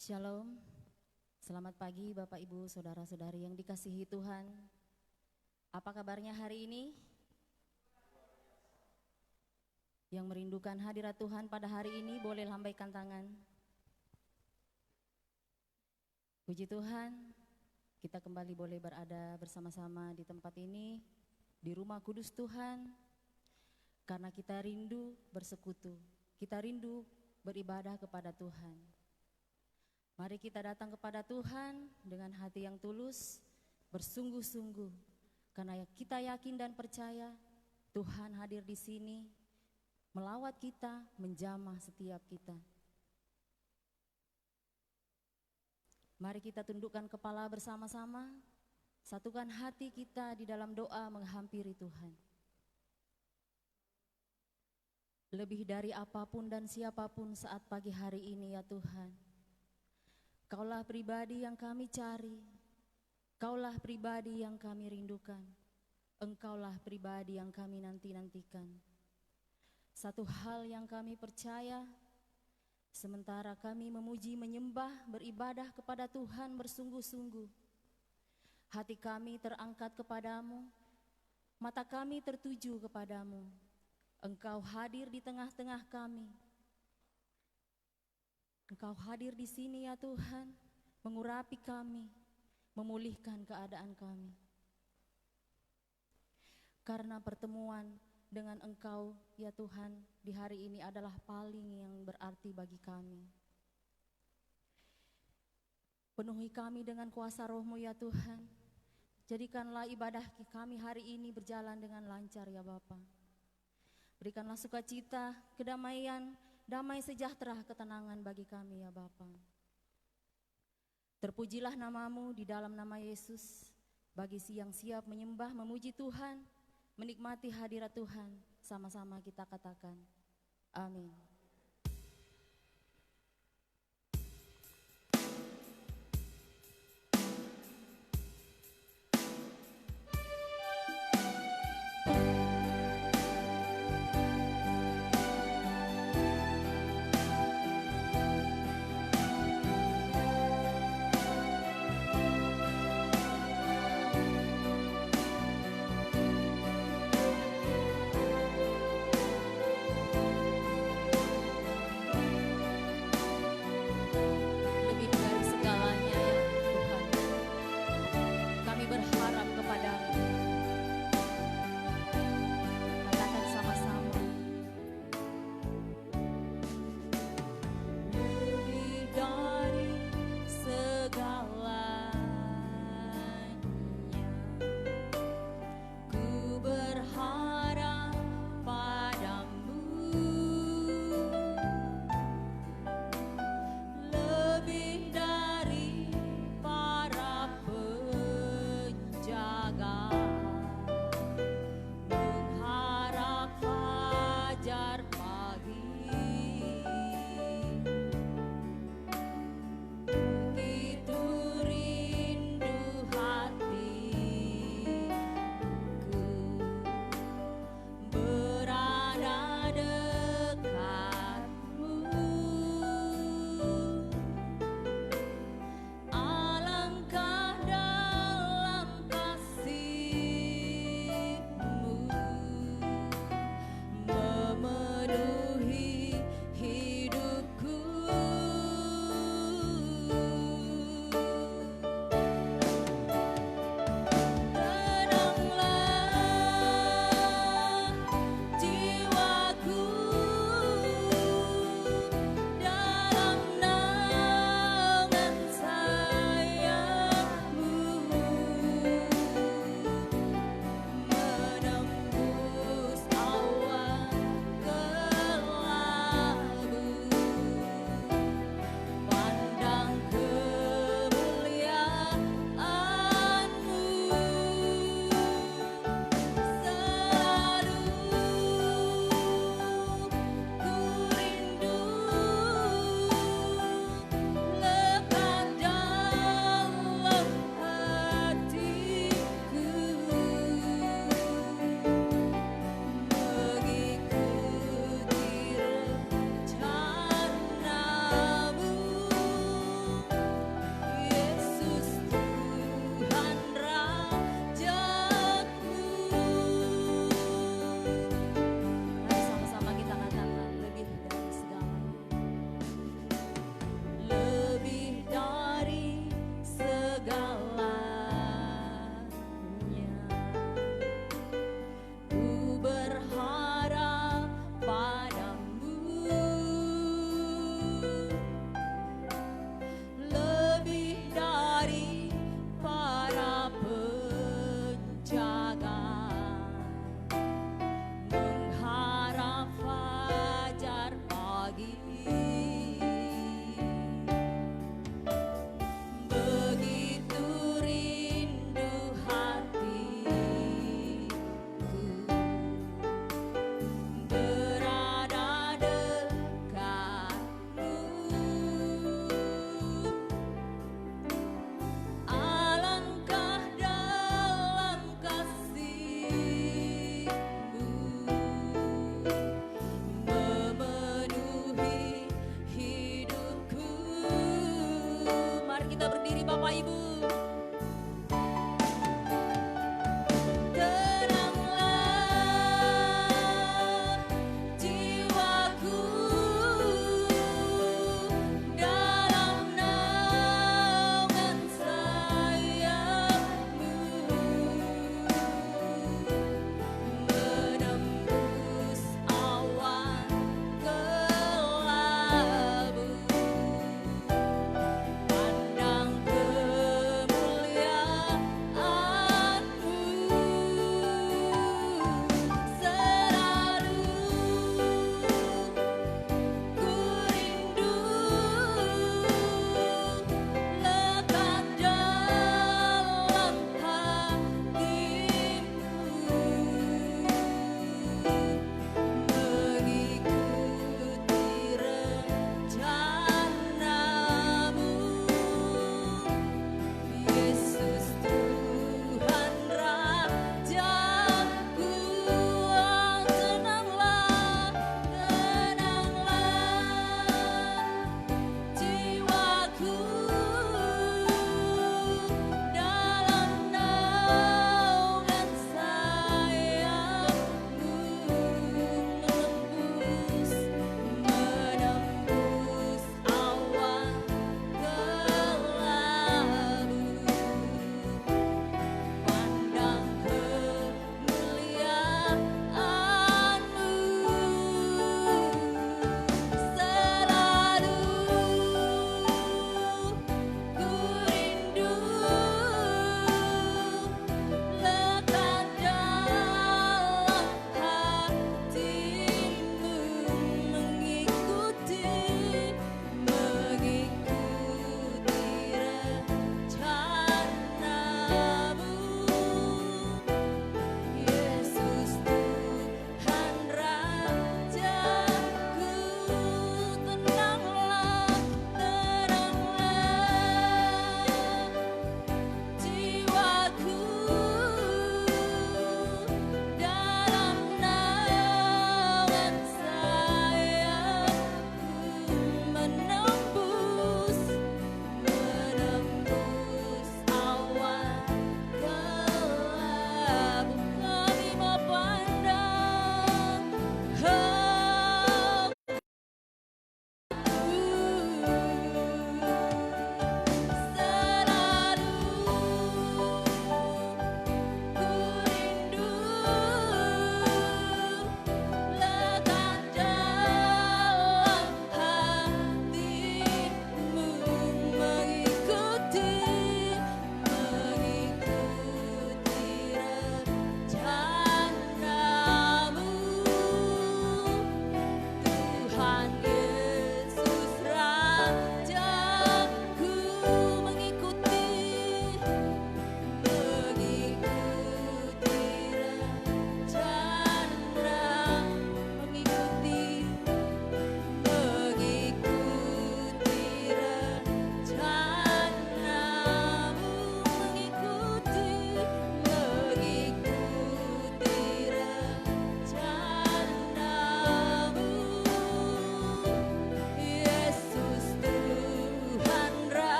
Shalom, selamat pagi Bapak Ibu Saudara-saudari yang dikasihi Tuhan. Apa kabarnya hari ini? Yang merindukan hadirat Tuhan pada hari ini boleh lambaikan tangan. Puji Tuhan, kita kembali boleh berada bersama-sama di tempat ini, di rumah kudus Tuhan. Karena kita rindu bersekutu, kita rindu beribadah kepada Tuhan. Mari kita datang kepada Tuhan dengan hati yang tulus, bersungguh-sungguh. Karena kita yakin dan percaya Tuhan hadir di sini, melawat kita, menjamah setiap kita. Mari kita tundukkan kepala bersama-sama, satukan hati kita di dalam doa menghampiri Tuhan. Lebih dari apapun dan siapapun saat pagi hari ini ya Tuhan, Kaulah pribadi yang kami cari, Kaulah pribadi yang kami rindukan, Engkaulah pribadi yang kami nanti-nantikan. Satu hal yang kami percaya, sementara kami memuji, menyembah, beribadah kepada Tuhan bersungguh-sungguh, hati kami terangkat kepadamu, mata kami tertuju kepadamu. Engkau hadir di tengah-tengah kami. Engkau hadir di sini ya Tuhan, mengurapi kami, memulihkan keadaan kami. Karena pertemuan dengan Engkau ya Tuhan di hari ini adalah paling yang berarti bagi kami. Penuhi kami dengan kuasa Roh-Mu ya Tuhan. Jadikanlah ibadah kami hari ini berjalan dengan lancar ya Bapa. Berikanlah sukacita, kedamaian, damai sejahtera, ketenangan bagi kami ya Bapa. Terpujilah nama-Mu di dalam nama Yesus, bagi yang siap menyembah, memuji Tuhan, menikmati hadirat Tuhan, sama-sama kita katakan, amin.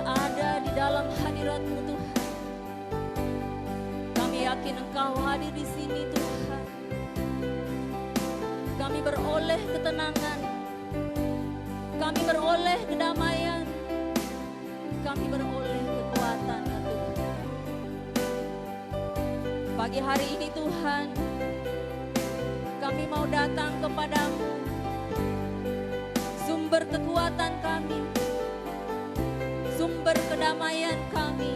berada di dalam hadirat-Mu Tuhan. Kami yakin Engkau hadir di sini Tuhan. Kami beroleh ketenangan, kami beroleh kedamaian, kami beroleh kekuatan ya Tuhan. Pagi hari ini Tuhan, kami mau datang kepadamu, sumber kekuatan kami, sumber kedamaian kami,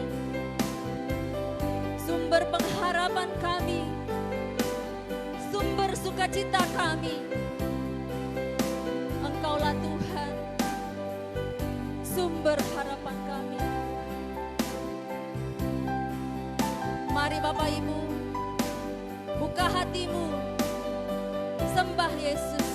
sumber pengharapan kami, sumber sukacita kami. Engkaulah Tuhan, sumber harapan kami. Mari Bapak Ibu, buka hatimu, sembah Yesus.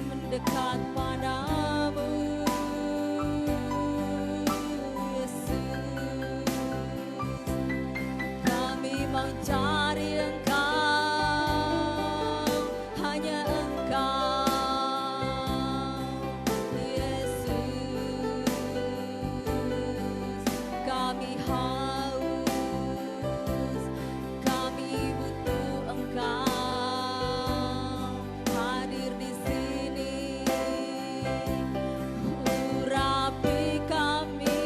Mendekat padamu Yesus, kami mencari Engkau, hanya Engkau Yesus. Kami haus, kami butuh Engkau hadir di sini. Urapi kami,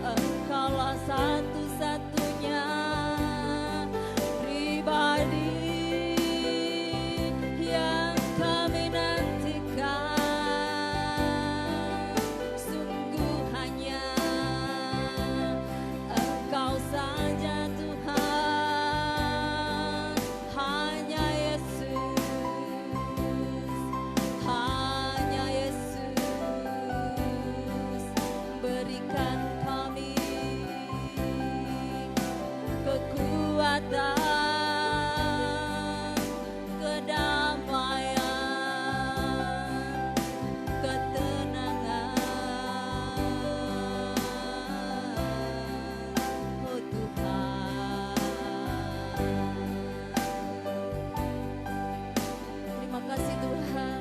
Engkaulah satu-satunya pribadi yang kami nantikan. Sungguh hanya Engkau saja Tuhan, hanya Yesus, hanya Yesus. Berikan kami kekuatan, kedamaian, ketenangan, oh Tuhan. Terima kasih Tuhan,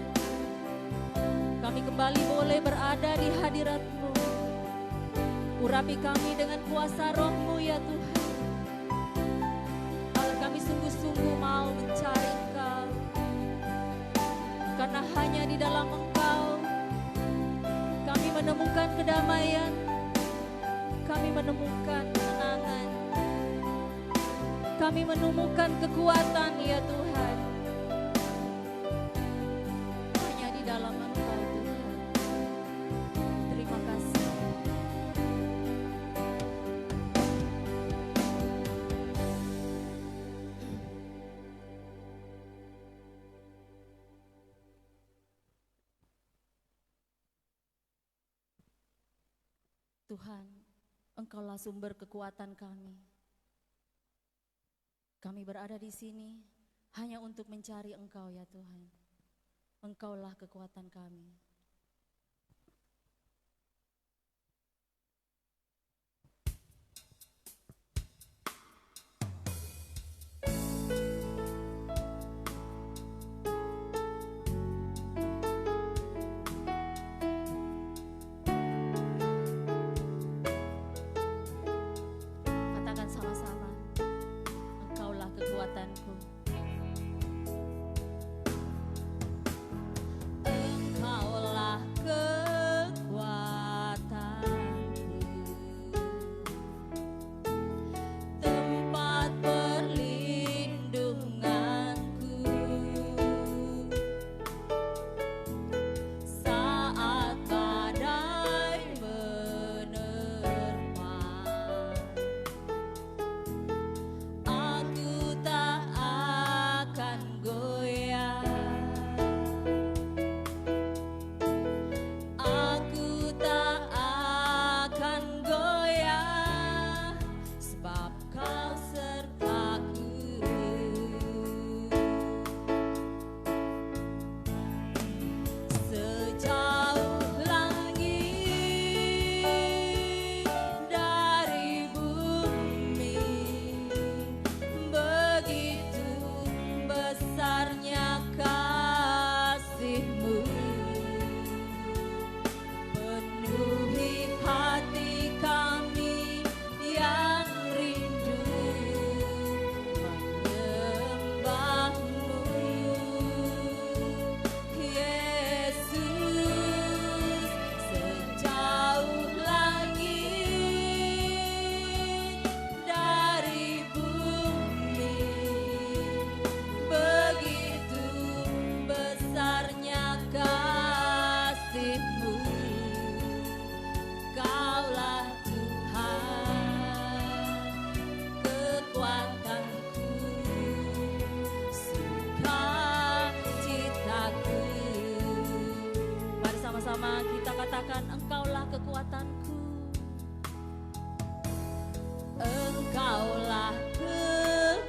kami kembali boleh berada di hadirat-Mu. Urapi kami dengan kuasa Roh-Mu ya Tuhan. Allah, kami sungguh-sungguh mau mencari Engkau, karena hanya di dalam Engkau kami menemukan kedamaian, kami menemukan ketenangan, kami menemukan kekuatan ya Tuhan. Hanya di dalam Engkau Tuhan. Terima kasih. Tuhan, Engkaulah sumber kekuatan kami. Kami berada di sini hanya untuk mencari Engkau ya Tuhan. Engkaulah kekuatan kami. Katakan sama-sama, Engkaulah kekuatanku. Engkaulah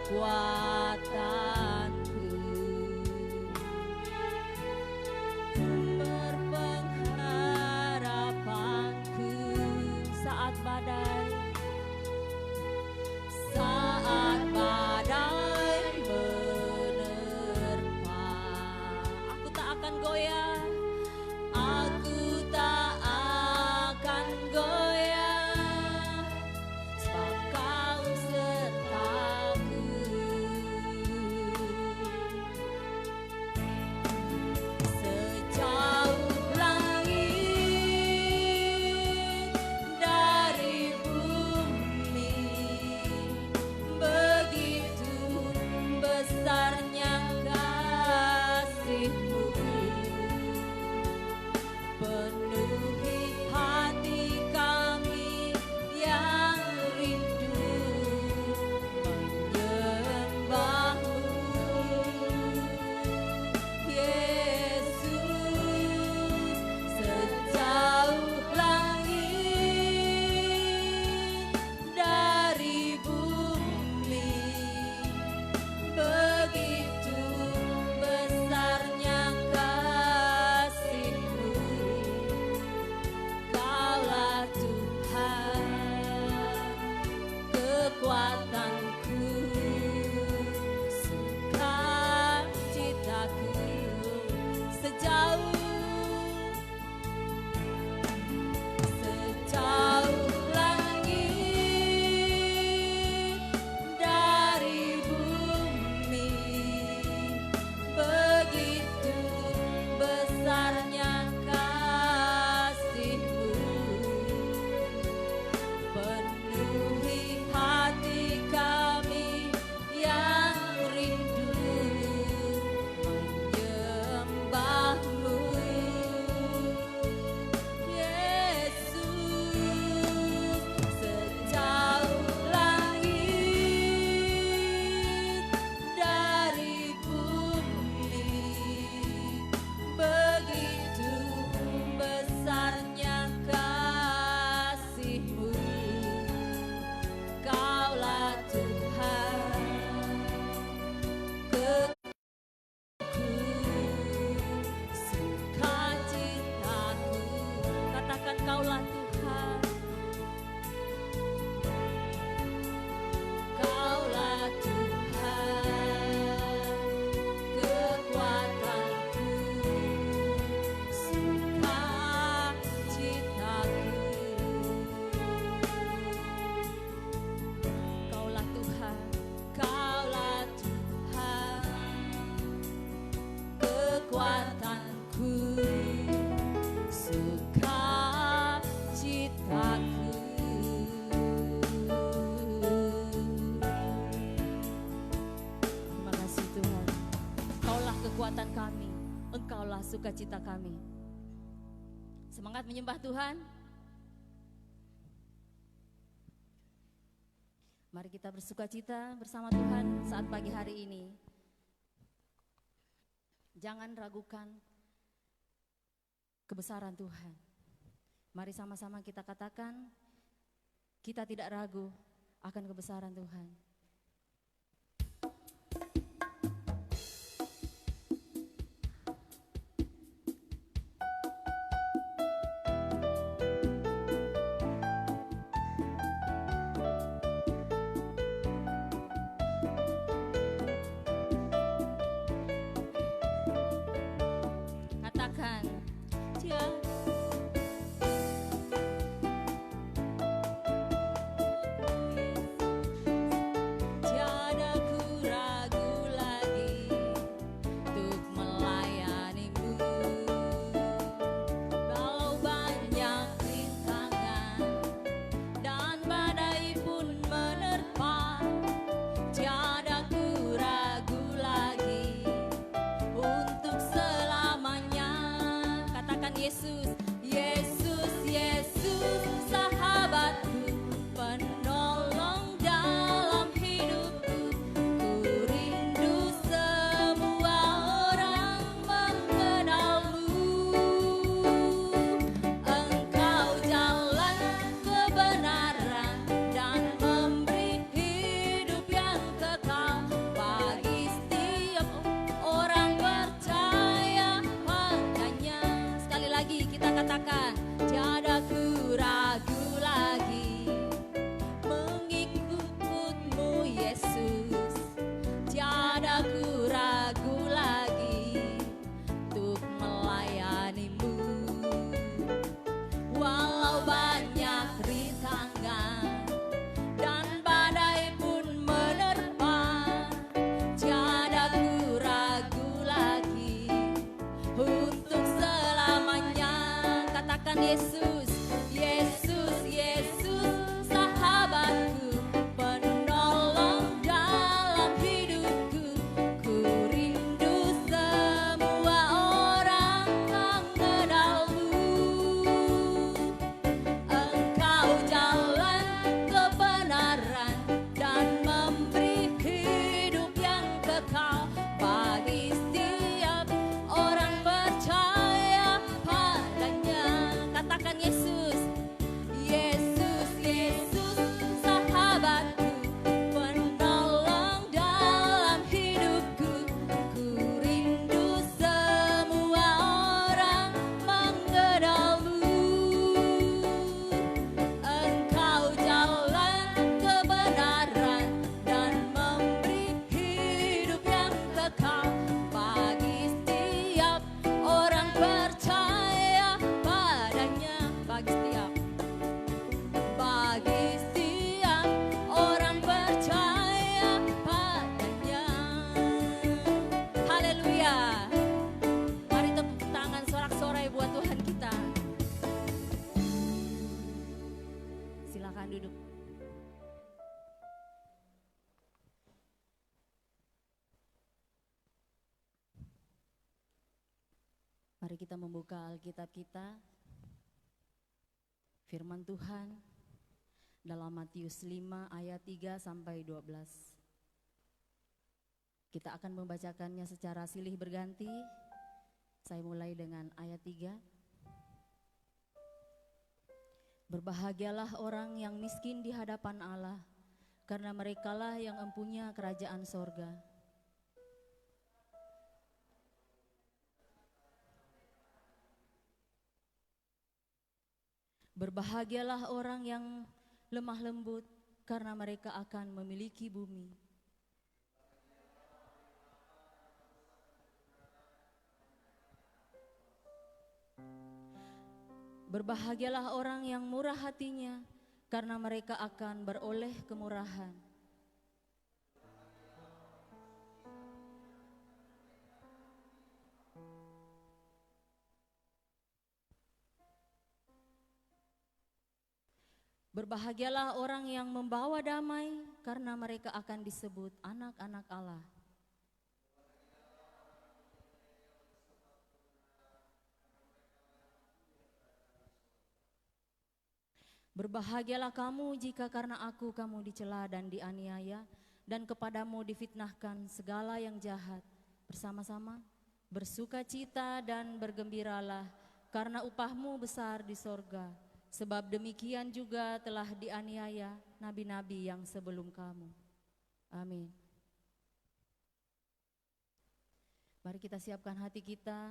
kekuatanku, berpengharapanku saat badai menerpa. Aku tak akan goyah, aku tak akan goyah, sebab Kau sertaku. Sejauh langit dari bumi, begitu besarnya kasih-Mu, penuhi hati kami yang rindu menyembah-Mu, Yesus. Sejauh langit dari bumi, begitu besarnya kasih-Mu, Kaulah Tuhan kekuatanku, sukacitaku. Sejauh langit dari bumi, begitu besarnya kasih-Mu, penuhi hati kami yang rindu menyembah-Mu, Yesus. Sejauh langit dari bumi, begitu besarnya kasih-Mu, Kaulah Tuhan sukacitaku. Katakan Kaulah Tuhan, Kaulah Tuhan kekuatanku, sukacitaku. Kaulah Tuhan, Kaulah Tuhan kekuatanku, sukacitaku. Terima kasih Tuhan, Kaulah kekuatan kami, Engkaulah sukacita kami. Semangat menyembah Tuhan. Mari kita bersukacita bersama Tuhan saat pagi hari ini. Jangan ragukan kebesaran Tuhan. Mari sama-sama kita katakan, kita tidak ragu akan kebesaran Tuhan. Katakan, tiada ku ragu lagi untuk melayani-Mu. Walau banyak rintangan dan badai pun menerpa, tiada ku ragu lagi untuk selamanya Mari kita membuka Alkitab kita, firman Tuhan dalam Matius 5 ayat 3 sampai 12. Kita akan membacakannya secara silih berganti. Saya mulai dengan ayat 3. Berbahagialah orang yang miskin di hadapan Allah, karena merekalah yang empunya kerajaan sorga. Berbahagialah orang yang lemah lembut, karena mereka akan memiliki bumi. Berbahagialah orang yang murah hatinya, karena mereka akan beroleh kemurahan. Berbahagialah orang yang membawa damai, karena mereka akan disebut anak-anak Allah. Berbahagialah kamu jika karena aku kamu dicela dan dianiaya, dan kepadamu difitnahkan segala yang jahat. Bersama-sama bersukacita dan bergembiralah, karena upahmu besar di sorga. Sebab demikian juga telah dianiaya nabi-nabi yang sebelum kamu. Amin. Mari kita siapkan hati kita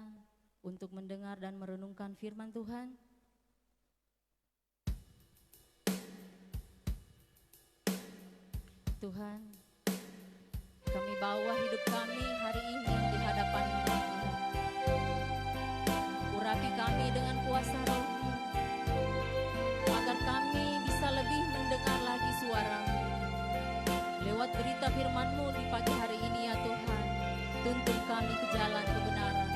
untuk mendengar dan merenungkan firman Tuhan. Tuhan, kami bawa hidup kami hari ini di hadapan-Mu, Tuhan. Urapi kami dengan kuasa Roh-Mu, agar kami bisa lebih mendengar lagi suara-Mu. Lewat berita firman-Mu di pagi hari ini ya Tuhan, tuntun kami ke jalan kebenaran.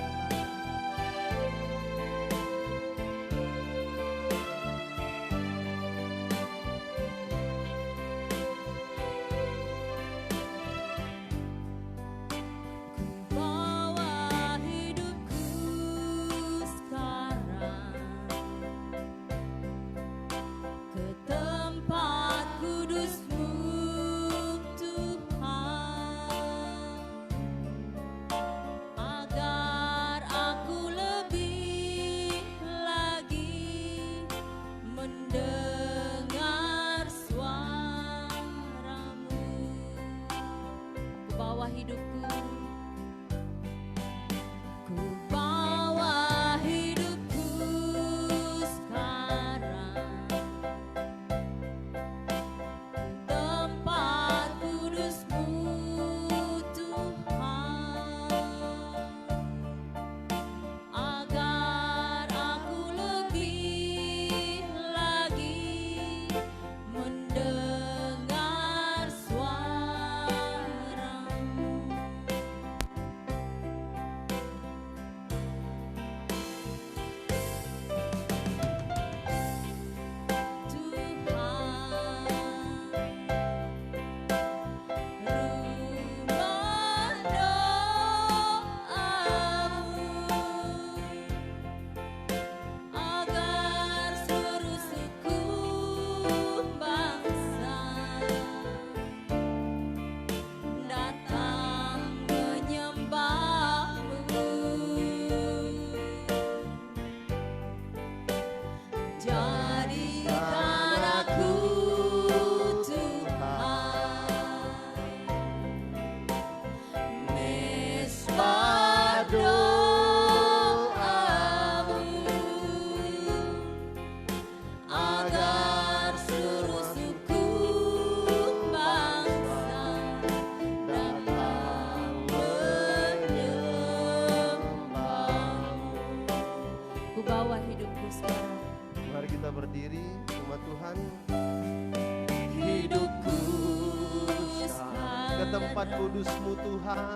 tempat kudus-Mu Tuhan,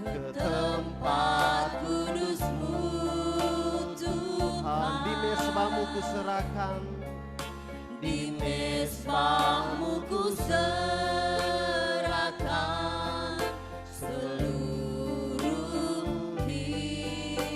ke tempat kudus-Mu Tuhan. Di mezbah-Mu kuserahkan, di mezbah-Mu kuserahkan seluruh hidupku.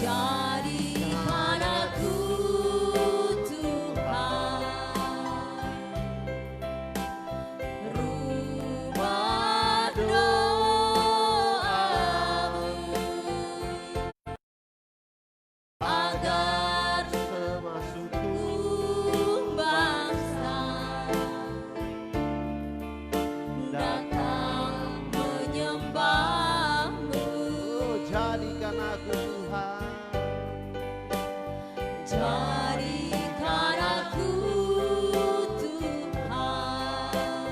Jadikan aku Tuhan rumah doamu, agar semua suku bangsa datang menyembahmu. jadikan aku Tuhan. Jadikan aku Tuhan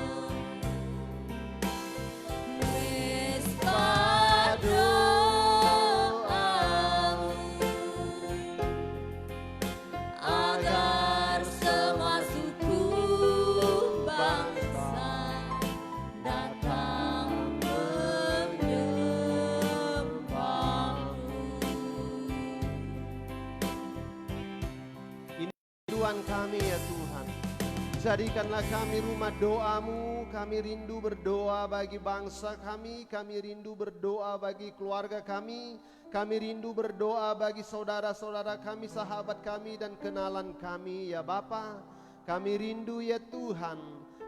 mesbah doamu, agar semua suku bangsa datang menyembahmu. Tuhan kami ya Tuhan, jadikanlah kami rumah doamu. Kami rindu berdoa bagi bangsa kami rindu berdoa bagi keluarga kami rindu berdoa bagi saudara-saudara kami, sahabat kami dan kenalan kami ya Bapa. Kami rindu ya Tuhan,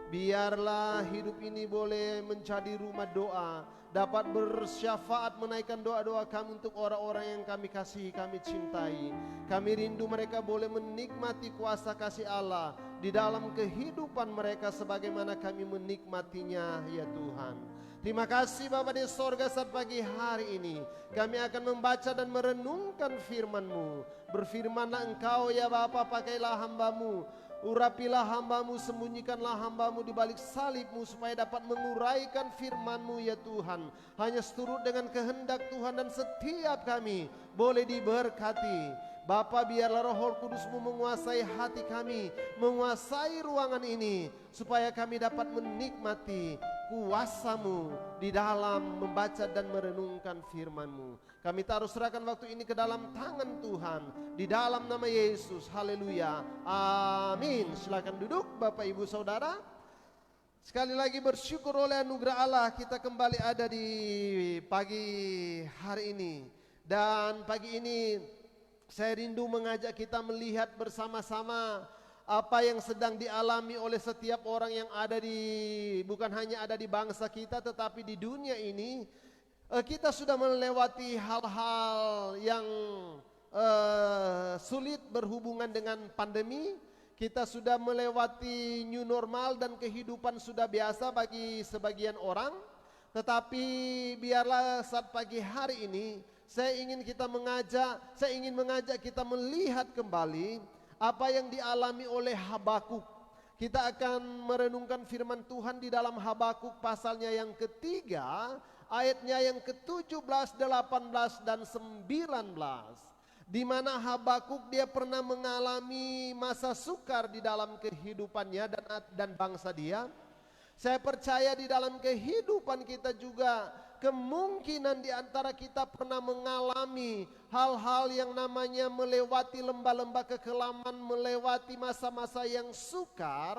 biarlah hidup ini boleh menjadi rumah doa, dapat bersyafaat menaikkan doa-doa kami untuk orang-orang yang kami kasihi, kami cintai. Kami rindu mereka boleh menikmati kuasa kasih Allah di dalam kehidupan mereka sebagaimana kami menikmatinya ya Tuhan. Terima kasih Bapa di sorga, saat pagi hari ini kami akan membaca dan merenungkan firman-Mu. Berfirmanlah Engkau ya Bapa, pakailah hamba-Mu, urapilah hamba-Mu, sembunyikanlah hamba-Mu di balik salib-Mu supaya dapat menguraikan firman-Mu ya Tuhan. Hanya seturut dengan kehendak Tuhan dan setiap kami boleh diberkati. Bapa, biarlah Roh Kudus-Mu menguasai hati kami, menguasai ruangan ini, supaya kami dapat menikmati kuasa-Mu di dalam membaca dan merenungkan firman-Mu. Kami taruh serahkan waktu ini ke dalam tangan Tuhan, di dalam nama Yesus. Haleluya, amin. Silakan duduk Bapak Ibu Saudara. Sekali lagi bersyukur oleh anugerah Allah kita kembali ada di pagi hari ini. Dan pagi ini saya rindu mengajak kita melihat bersama-sama apa yang sedang dialami oleh setiap orang yang ada di, bukan hanya ada di bangsa kita tetapi di dunia ini. Kita sudah melewati hal-hal yang sulit berhubungan dengan pandemi. Kita sudah melewati new normal dan kehidupan sudah biasa bagi sebagian orang. Tetapi biarlah saat pagi hari ini saya ingin mengajak kita melihat kembali apa yang dialami oleh Habakuk. Kita akan merenungkan firman Tuhan di dalam Habakuk pasalnya yang ketiga, ayatnya yang ke-17, 18 dan 19. Di mana Habakuk dia pernah mengalami masa sukar di dalam kehidupannya dan bangsa dia. Saya percaya di dalam kehidupan kita juga kemungkinan di antara kita pernah mengalami hal-hal yang namanya melewati lembah-lembah kekelaman, melewati masa-masa yang sukar.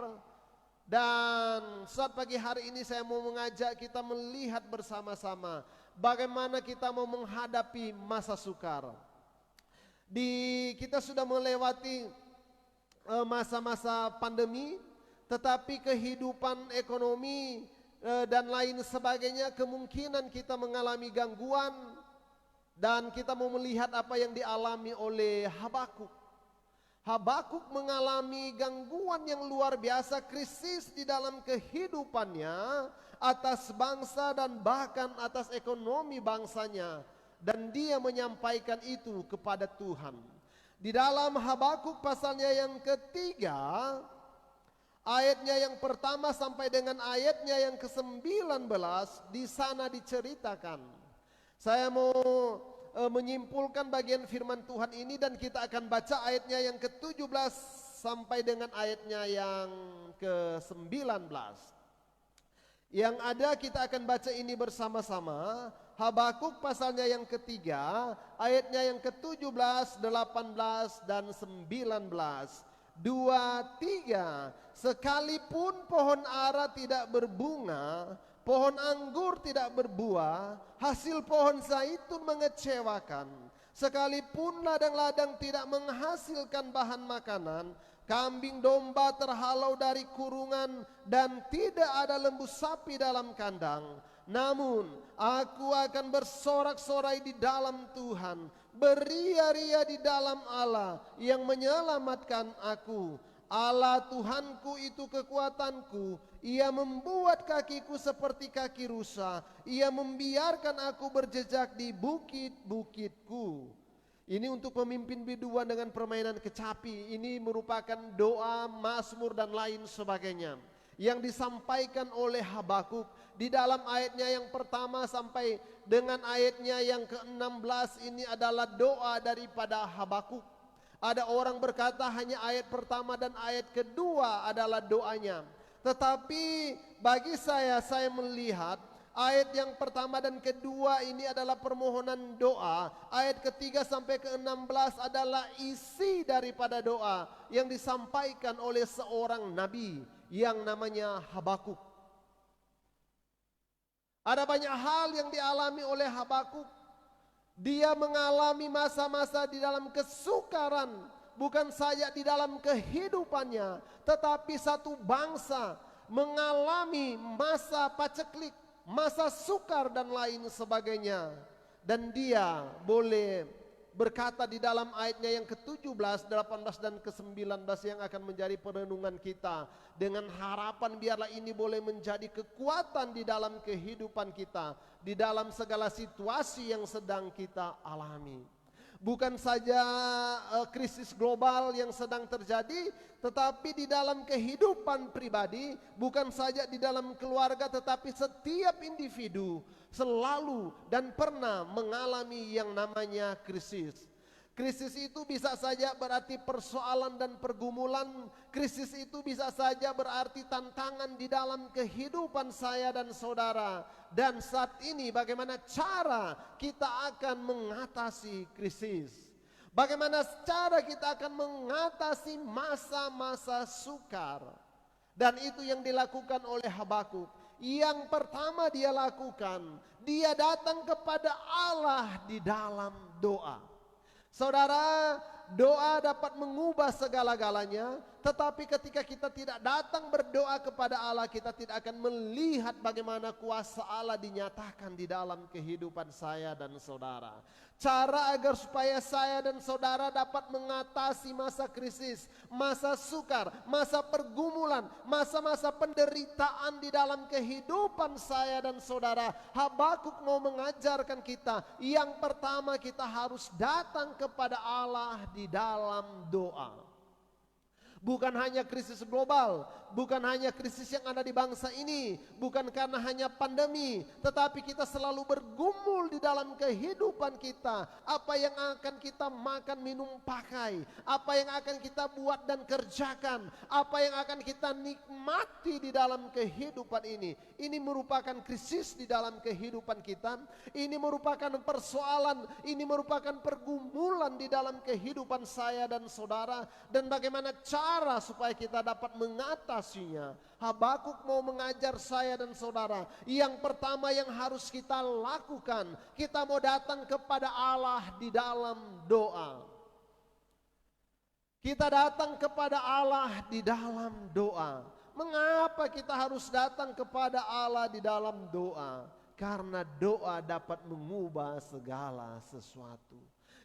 Dan saat pagi hari ini saya mau mengajak kita melihat bersama-sama bagaimana kita mau menghadapi masa sukar. Kita sudah melewati masa-masa pandemi, tetapi kehidupan ekonomi dan lain sebagainya kemungkinan kita mengalami gangguan. Dan kita mau melihat apa yang dialami oleh Habakuk. Habakuk mengalami gangguan yang luar biasa, krisis di dalam kehidupannya atas bangsa dan bahkan atas ekonomi bangsanya. Dan dia menyampaikan itu kepada Tuhan. Di dalam Habakuk pasalnya yang ketiga, ayatnya yang pertama sampai dengan ayatnya yang ke-19, di sana diceritakan. Saya mau menyimpulkan bagian firman Tuhan ini dan kita akan baca ayatnya yang ke-17 sampai dengan ayatnya yang ke-19. Yang ada kita akan baca ini bersama-sama. Habakuk pasalnya yang ketiga, ayatnya yang ke-17, 18 dan 19. 2, 3. Sekalipun pohon ara tidak berbunga, pohon anggur tidak berbuah, hasil pohon zaitun mengecewakan. Sekalipun ladang-ladang tidak menghasilkan bahan makanan, kambing domba terhalau dari kurungan, dan tidak ada lembu sapi dalam kandang. Namun aku akan bersorak-sorai di dalam Tuhan, beria-ria di dalam Allah yang menyelamatkan aku. Allah Tuhanku itu kekuatanku. Ia membuat kakiku seperti kaki rusa. Ia membiarkan aku berjejak di bukit-bukitku. Ini untuk pemimpin biduan dengan permainan kecapi. Ini merupakan doa, mazmur dan lain sebagainya yang disampaikan oleh Habakuk di dalam ayatnya yang pertama sampai dengan ayatnya yang ke-16. Ini adalah doa daripada Habakuk. Ada orang berkata hanya ayat pertama dan ayat kedua adalah doanya. Tetapi bagi saya melihat ayat yang pertama dan kedua ini adalah permohonan doa. Ayat ketiga sampai ke-16 adalah isi daripada doa yang disampaikan oleh seorang nabi yang namanya Habakuk. Ada banyak hal yang dialami oleh Habakuk. Dia mengalami masa-masa di dalam kesukaran, bukan saja di dalam kehidupannya, tetapi satu bangsa mengalami masa paceklik, masa sukar dan lain sebagainya. Dan dia boleh berkata di dalam ayatnya yang ke-17, 18 dan ke-19 yang akan menjadi perenungan kita. Dengan harapan biarlah ini boleh menjadi kekuatan di dalam kehidupan kita, di dalam segala situasi yang sedang kita alami. Bukan saja krisis global yang sedang terjadi, tetapi di dalam kehidupan pribadi, bukan saja di dalam keluarga, tetapi setiap individu selalu dan pernah mengalami yang namanya krisis. Krisis itu bisa saja berarti persoalan dan pergumulan. Krisis itu bisa saja berarti tantangan di dalam kehidupan saya dan saudara. Dan saat ini bagaimana cara kita akan mengatasi krisis? Bagaimana cara kita akan mengatasi masa-masa sukar? Dan itu yang dilakukan oleh Habakuk. Yang pertama dia lakukan, dia datang kepada Allah di dalam doa. Saudara, doa dapat mengubah segala-galanya, tetapi ketika kita tidak datang berdoa kepada Allah, kita tidak akan melihat bagaimana kuasa Allah dinyatakan di dalam kehidupan saya dan saudara. Cara agar supaya saya dan saudara dapat mengatasi masa krisis, masa sukar, masa pergumulan, masa-masa penderitaan di dalam kehidupan saya dan saudara. Habakuk mau mengajarkan kita, yang pertama kita harus datang kepada Allah di dalam doa. Bukan hanya krisis global, bukan hanya krisis yang ada di bangsa ini, bukan karena hanya pandemi, tetapi kita selalu bergumul di dalam kehidupan kita. Apa yang akan kita makan, minum, pakai, apa yang akan kita buat dan kerjakan, apa yang akan kita nikmati di dalam kehidupan ini. Ini merupakan krisis di dalam kehidupan kita. Ini merupakan persoalan, ini merupakan pergumulan di dalam kehidupan saya dan saudara. Dan bagaimana cara supaya kita dapat mengatasinya? Habakuk mau mengajar saya dan saudara. Yang pertama yang harus kita lakukan, kita mau datang kepada Allah di dalam doa. Kita datang kepada Allah di dalam doa. Mengapa kita harus datang kepada Allah di dalam doa? Karena doa dapat mengubah segala sesuatu.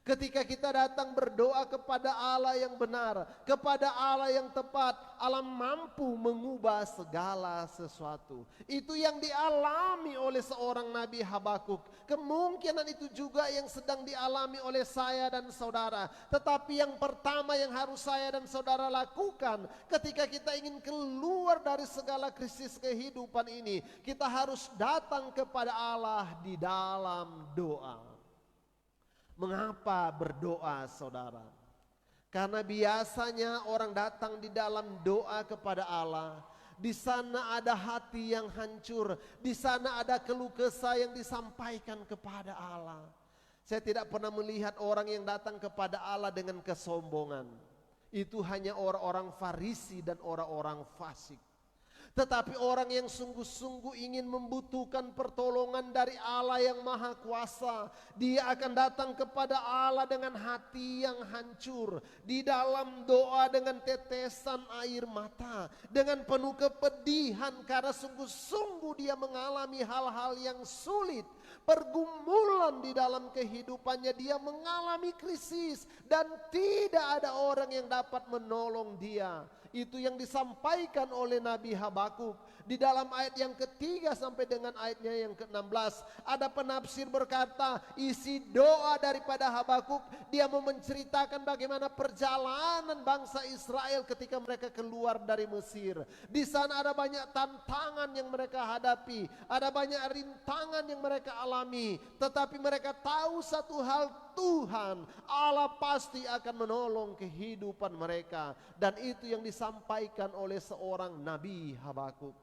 Ketika kita datang berdoa kepada Allah yang benar, kepada Allah yang tepat, Allah mampu mengubah segala sesuatu. Itu yang dialami oleh seorang Nabi Habakuk. Kemungkinan itu juga yang sedang dialami oleh saya dan saudara. Tetapi yang pertama yang harus saya dan saudara lakukan ketika kita ingin keluar dari segala krisis kehidupan ini, kita harus datang kepada Allah di dalam doa. Mengapa berdoa, saudara? Karena biasanya orang datang di dalam doa kepada Allah, di sana ada hati yang hancur, di sana ada keluh kesah yang disampaikan kepada Allah. Saya tidak pernah melihat orang yang datang kepada Allah dengan kesombongan. Itu hanya orang-orang Farisi dan orang-orang fasik. Tetapi orang yang sungguh-sungguh ingin membutuhkan pertolongan dari Allah yang Maha Kuasa, dia akan datang kepada Allah dengan hati yang hancur, di dalam doa dengan tetesan air mata, dengan penuh kepedihan karena sungguh-sungguh dia mengalami hal-hal yang sulit, pergumulan di dalam kehidupannya, dia mengalami krisis dan tidak ada orang yang dapat menolong dia. Itu yang disampaikan oleh Nabi Habakuk. Di dalam ayat yang ketiga sampai dengan ayatnya yang ke-16, ada penafsir berkata, isi doa daripada Habakuk, dia mau menceritakan bagaimana perjalanan bangsa Israel ketika mereka keluar dari Mesir. Di sana ada banyak tantangan yang mereka hadapi, ada banyak rintangan yang mereka alami, tetapi mereka tahu satu hal, Tuhan Allah pasti akan menolong kehidupan mereka. Dan itu yang disampaikan oleh seorang Nabi Habakuk.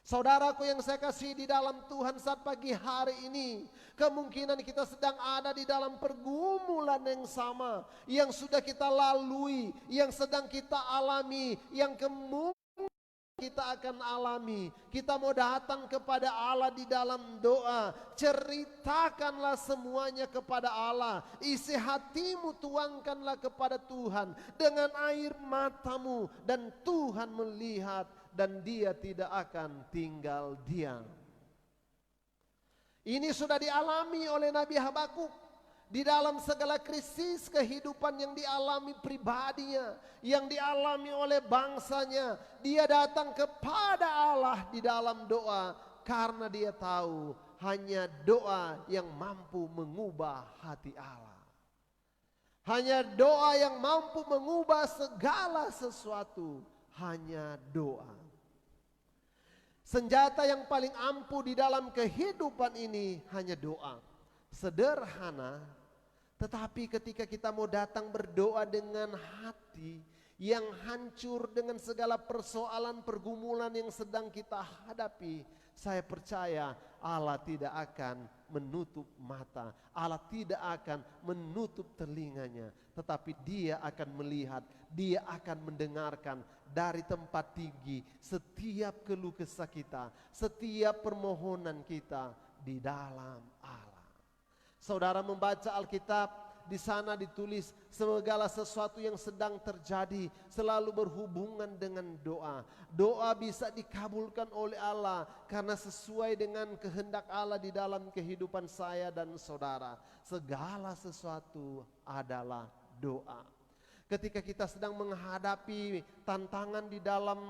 Saudaraku yang saya kasih di dalam Tuhan, saat pagi hari ini kemungkinan kita sedang ada di dalam pergumulan yang sama, yang sudah kita lalui, yang sedang kita alami, yang kemungkinan kita akan alami. Kita mau datang kepada Allah di dalam doa. Ceritakanlah semuanya kepada Allah. Isi hatimu tuangkanlah kepada Tuhan dengan air matamu, dan Tuhan melihat dan dia tidak akan tinggal diam. Ini sudah dialami oleh Nabi Habakuk. Di dalam segala krisis kehidupan yang dialami pribadinya, yang dialami oleh bangsanya, dia datang kepada Allah di dalam doa, karena dia tahu hanya doa yang mampu mengubah hati Allah. Hanya doa yang mampu mengubah segala sesuatu, hanya doa. Senjata yang paling ampuh di dalam kehidupan ini hanya doa. Sederhana, tetapi ketika kita mau datang berdoa dengan hati yang hancur dengan segala persoalan pergumulan yang sedang kita hadapi, saya percaya Allah tidak akan menutup mata, Allah tidak akan menutup telinganya, tetapi Dia akan melihat, Dia akan mendengarkan dari tempat tinggi setiap keluh kesah kita, setiap permohonan kita di dalam Allah. Saudara membaca Alkitab, di sana ditulis segala sesuatu yang sedang terjadi selalu berhubungan dengan doa. Doa bisa dikabulkan oleh Allah karena sesuai dengan kehendak Allah di dalam kehidupan saya dan saudara. Segala sesuatu adalah doa. Ketika kita sedang menghadapi tantangan di dalam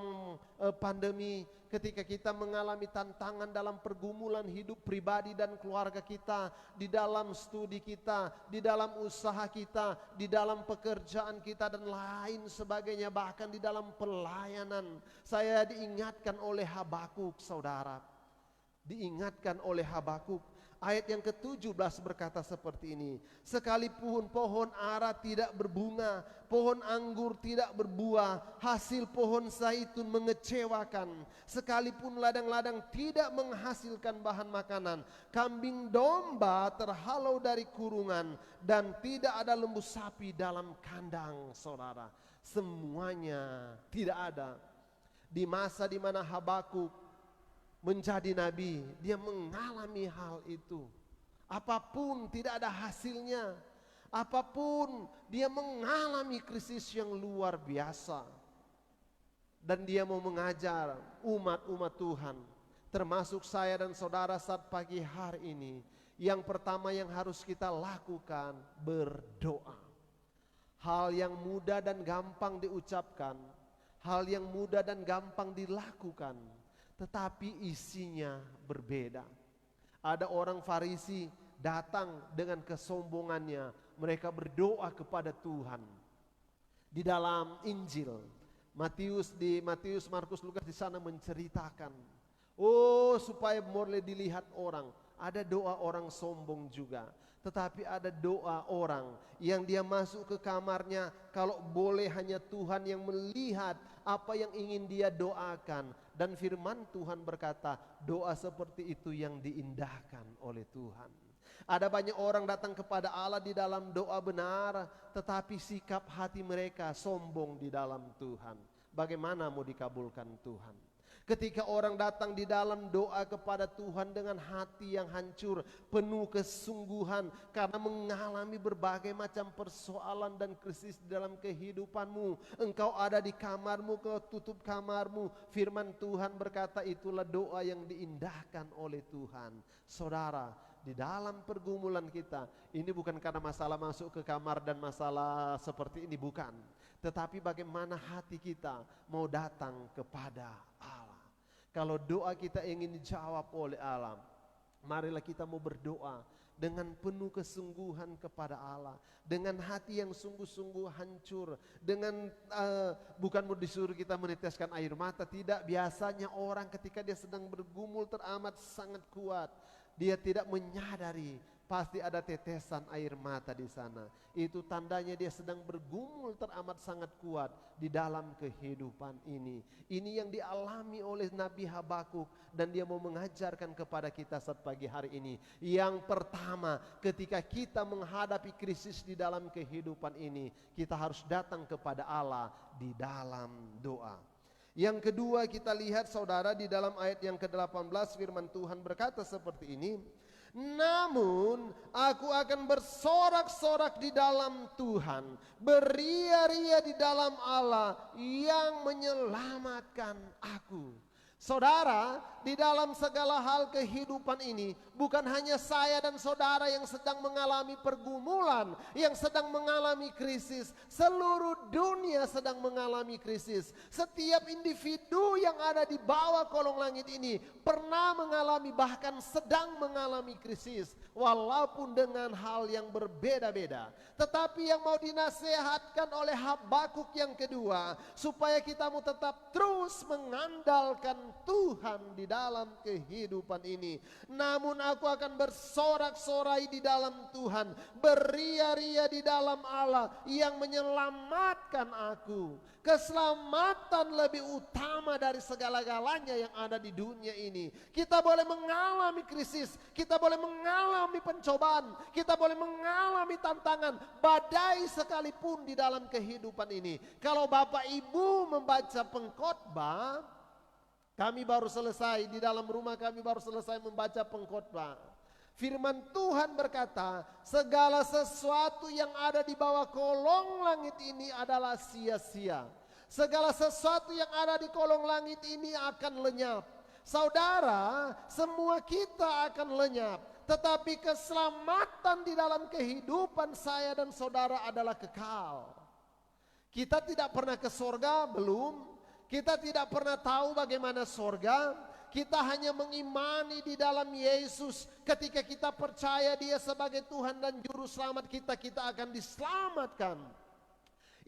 pandemi, ketika kita mengalami tantangan dalam pergumulan hidup pribadi dan keluarga kita, di dalam studi kita, di dalam usaha kita, di dalam pekerjaan kita dan lain sebagainya, bahkan di dalam pelayanan, saya diingatkan oleh Habakuk, saudara. Diingatkan oleh Habakuk. Ayat yang ke-17 berkata seperti ini, sekalipun pohon ara tidak berbunga, pohon anggur tidak berbuah, hasil pohon zaitun mengecewakan, sekalipun ladang-ladang tidak menghasilkan bahan makanan, kambing domba terhalau dari kurungan, dan tidak ada lembu sapi dalam kandang, saudara. Semuanya tidak ada. Di masa di mana Habakuk menjadi nabi, dia mengalami hal itu. Apapun tidak ada hasilnya, apapun dia mengalami krisis yang luar biasa. Dan dia mau mengajar umat-umat Tuhan, termasuk saya dan saudara saat pagi hari ini. Yang pertama yang harus kita lakukan, berdoa. Hal yang mudah dan gampang diucapkan, hal yang mudah dan gampang dilakukan, tetapi isinya berbeda. Ada orang Farisi datang dengan kesombongannya, mereka berdoa kepada Tuhan. Di dalam Injil Matius, Markus, Lukas di sana menceritakan, supaya boleh dilihat orang. Ada doa orang sombong juga, tetapi ada doa orang yang dia masuk ke kamarnya, kalau boleh hanya Tuhan yang melihat apa yang ingin dia doakan. Dan firman Tuhan berkata, doa seperti itu yang diindahkan oleh Tuhan. Ada banyak orang datang kepada Allah di dalam doa benar, tetapi sikap hati mereka sombong di dalam Tuhan. Bagaimana mau dikabulkan Tuhan? Ketika orang datang di dalam doa kepada Tuhan dengan hati yang hancur, penuh kesungguhan karena mengalami berbagai macam persoalan dan krisis di dalam kehidupanmu. Engkau ada di kamarmu, kau tutup kamarmu. Firman Tuhan berkata itulah doa yang diindahkan oleh Tuhan. Saudara, di dalam pergumulan kita, ini bukan karena masalah masuk ke kamar dan masalah seperti ini, bukan. Tetapi bagaimana hati kita mau datang kepada Allah. Kalau doa kita ingin dijawab oleh Allah, marilah kita mau berdoa dengan penuh kesungguhan kepada Allah, dengan hati yang sungguh-sungguh hancur, dengan bukan mau disuruh kita meneteskan air mata, tidak. Biasanya orang ketika dia sedang bergumul teramat sangat kuat, dia tidak menyadari pasti ada tetesan air mata di sana. Itu tandanya dia sedang bergumul teramat sangat kuat di dalam kehidupan ini. Ini yang dialami oleh Nabi Habakuk dan dia mau mengajarkan kepada kita saat pagi hari ini. Yang pertama, ketika kita menghadapi krisis di dalam kehidupan ini, kita harus datang kepada Allah di dalam doa. Yang kedua, kita lihat saudara di dalam ayat yang ke-18 firman Tuhan berkata seperti ini. Namun aku akan bersorak-sorak di dalam Tuhan, beria-ria di dalam Allah yang menyelamatkan aku. Saudara, di dalam segala hal kehidupan ini, bukan hanya saya dan saudara yang sedang mengalami pergumulan, yang sedang mengalami krisis. Seluruh dunia sedang mengalami krisis. Setiap individu yang ada di bawah kolong langit ini pernah mengalami, bahkan sedang mengalami krisis, walaupun dengan hal yang berbeda-beda. Tetapi yang mau dinasehatkan oleh Habakuk yang kedua, supaya kita mau tetap terus mengandalkan Tuhan di dalam kehidupan ini. Namun aku akan bersorak-sorai di dalam Tuhan, beria-ria di dalam Allah yang menyelamatkan aku. Keselamatan lebih utama dari segala-galanya yang ada di dunia ini. Kita boleh mengalami krisis, kita boleh mengalami pencobaan, kita boleh mengalami tantangan, badai sekalipun di dalam kehidupan ini. Kalau Bapak Ibu membaca pengkhotbah, kami baru selesai, di dalam rumah kami baru selesai membaca pengkhotbah. Firman Tuhan berkata, segala sesuatu yang ada di bawah kolong langit ini adalah sia-sia. Segala sesuatu yang ada di kolong langit ini akan lenyap. Saudara, semua kita akan lenyap. Tetapi keselamatan di dalam kehidupan saya dan saudara adalah kekal. Kita tidak pernah ke sorga, belum. Kita tidak pernah tahu bagaimana sorga. Kita hanya mengimani di dalam Yesus. Ketika kita percaya Dia sebagai Tuhan dan Juru Selamat kita, kita akan diselamatkan.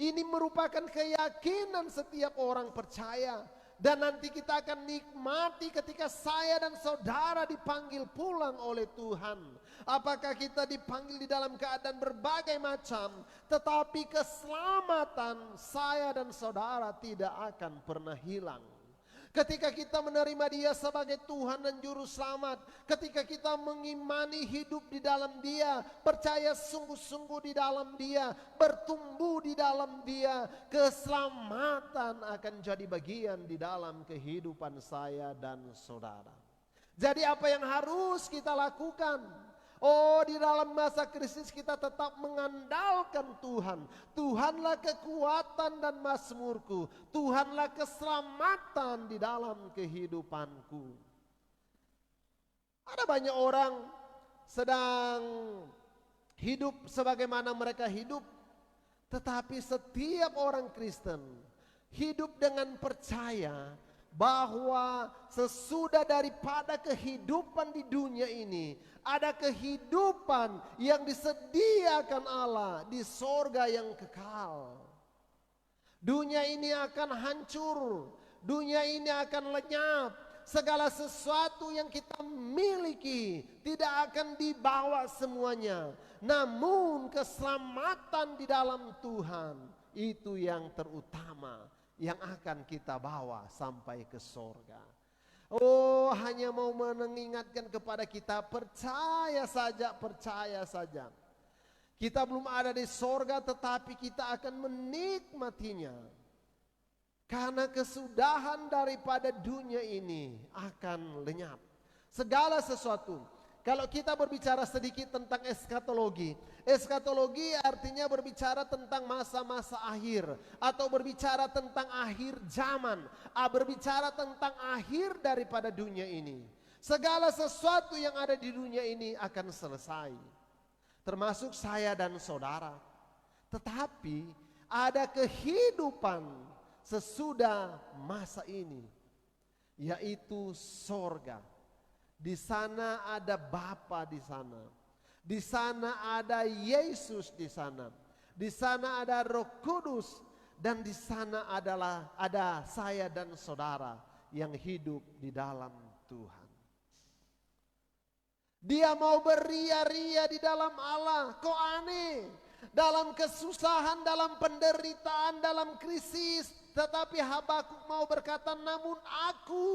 Ini merupakan keyakinan setiap orang percaya. Dan nanti kita akan nikmati ketika saya dan saudara dipanggil pulang oleh Tuhan. Apakah kita dipanggil di dalam keadaan berbagai macam, tetapi keselamatan saya dan saudara tidak akan pernah hilang. Ketika kita menerima Dia sebagai Tuhan dan Juru Selamat, ketika kita mengimani hidup di dalam Dia, percaya sungguh-sungguh di dalam Dia, bertumbuh di dalam Dia, keselamatan akan jadi bagian di dalam kehidupan saya dan saudara. Jadi apa yang harus kita lakukan? Oh, di dalam masa krisis kita tetap mengandalkan Tuhan. Tuhanlah kekuatan dan mazmurku. Tuhanlah keselamatan di dalam kehidupanku. Ada banyak orang sedang hidup sebagaimana mereka hidup. Tetapi setiap orang Kristen hidup dengan percaya bahwa sesudah daripada kehidupan di dunia ini, ada kehidupan yang disediakan Allah di sorga yang kekal. Dunia ini akan hancur, dunia ini akan lenyap. Segala sesuatu yang kita miliki tidak akan dibawa semuanya. Namun keselamatan di dalam Tuhan itu yang terutama, yang akan kita bawa sampai ke sorga. Oh, hanya mau mengingatkan kepada kita, percaya saja, percaya saja. Kita belum ada di sorga, tetapi kita akan menikmatinya. Karena kesudahan daripada dunia ini akan lenyap. Segala sesuatu. Kalau kita berbicara sedikit tentang eskatologi. Eskatologi artinya berbicara tentang masa-masa akhir. Atau berbicara tentang akhir zaman. Berbicara tentang akhir daripada dunia ini. Segala sesuatu yang ada di dunia ini akan selesai. Termasuk saya dan saudara. Tetapi ada kehidupan sesudah masa ini, yaitu sorga. Di sana ada Bapa di sana. Di sana ada Yesus di sana. Di sana ada Roh Kudus, dan di sana ada saya dan saudara yang hidup di dalam Tuhan. Dia mau beria-ria di dalam Allah. Kok aneh? Dalam kesusahan, dalam penderitaan, dalam krisis. Tetapi Habakuk mau berkata, namun aku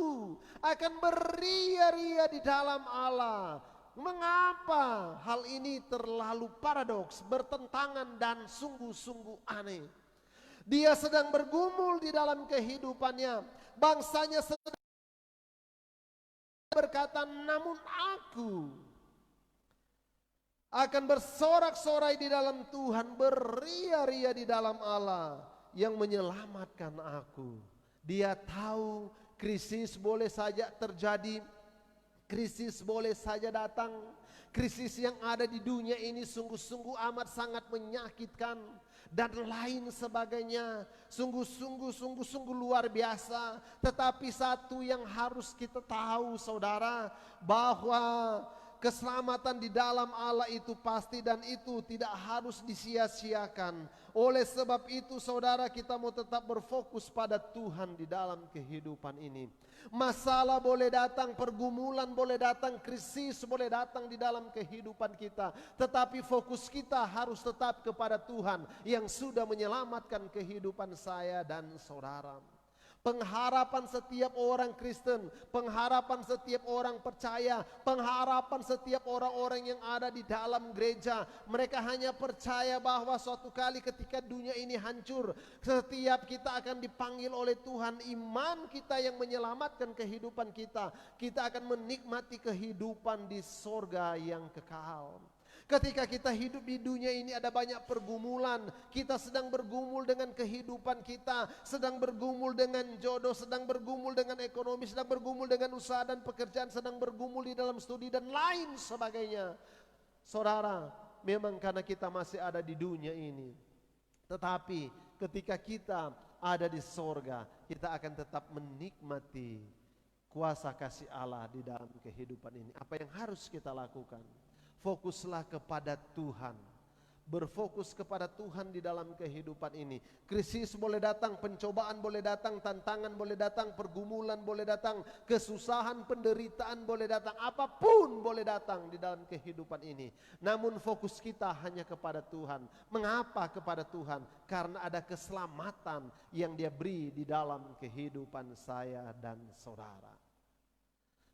akan beria-ria di dalam Allah. Mengapa hal ini terlalu paradoks, bertentangan dan sungguh-sungguh aneh? Dia sedang bergumul di dalam kehidupannya. Bangsanya sedang berkata, namun aku akan bersorak-sorai di dalam Tuhan, beria-ria di dalam Allah yang menyelamatkan aku. Dia tahu krisis boleh saja terjadi, krisis boleh saja datang. Krisis yang ada di dunia ini sungguh-sungguh amat sangat menyakitkan dan lain sebagainya. Sungguh-sungguh luar biasa. Tetapi satu yang harus kita tahu, saudara, bahwa keselamatan di dalam Allah itu pasti dan itu tidak harus disia-siakan. Oleh sebab itu saudara, kita mau tetap berfokus pada Tuhan di dalam kehidupan ini. Masalah boleh datang, pergumulan boleh datang, krisis boleh datang di dalam kehidupan kita. Tetapi fokus kita harus tetap kepada Tuhan yang sudah menyelamatkan kehidupan saya dan saudara. Pengharapan setiap orang Kristen, pengharapan setiap orang percaya, pengharapan setiap orang-orang yang ada di dalam gereja. Mereka hanya percaya bahwa suatu kali ketika dunia ini hancur, setiap kita akan dipanggil oleh Tuhan. Iman kita yang menyelamatkan kehidupan kita. Kita akan menikmati kehidupan di sorga yang kekal. Ketika kita hidup di dunia ini ada banyak pergumulan. Kita sedang bergumul dengan kehidupan kita, sedang bergumul dengan jodoh, sedang bergumul dengan ekonomi, sedang bergumul dengan usaha dan pekerjaan, sedang bergumul di dalam studi dan lain sebagainya. Saudara, memang karena kita masih ada di dunia ini. Tetapi ketika kita ada di sorga, kita akan tetap menikmati kuasa kasih Allah di dalam kehidupan ini. Apa yang harus kita lakukan? Fokuslah kepada Tuhan. Berfokus kepada Tuhan di dalam kehidupan ini. Krisis boleh datang, pencobaan boleh datang, tantangan boleh datang, pergumulan boleh datang, kesusahan, penderitaan boleh datang, apapun boleh datang di dalam kehidupan ini. Namun fokus kita hanya kepada Tuhan. Mengapa kepada Tuhan? Karena ada keselamatan yang Dia beri di dalam kehidupan saya dan saudara.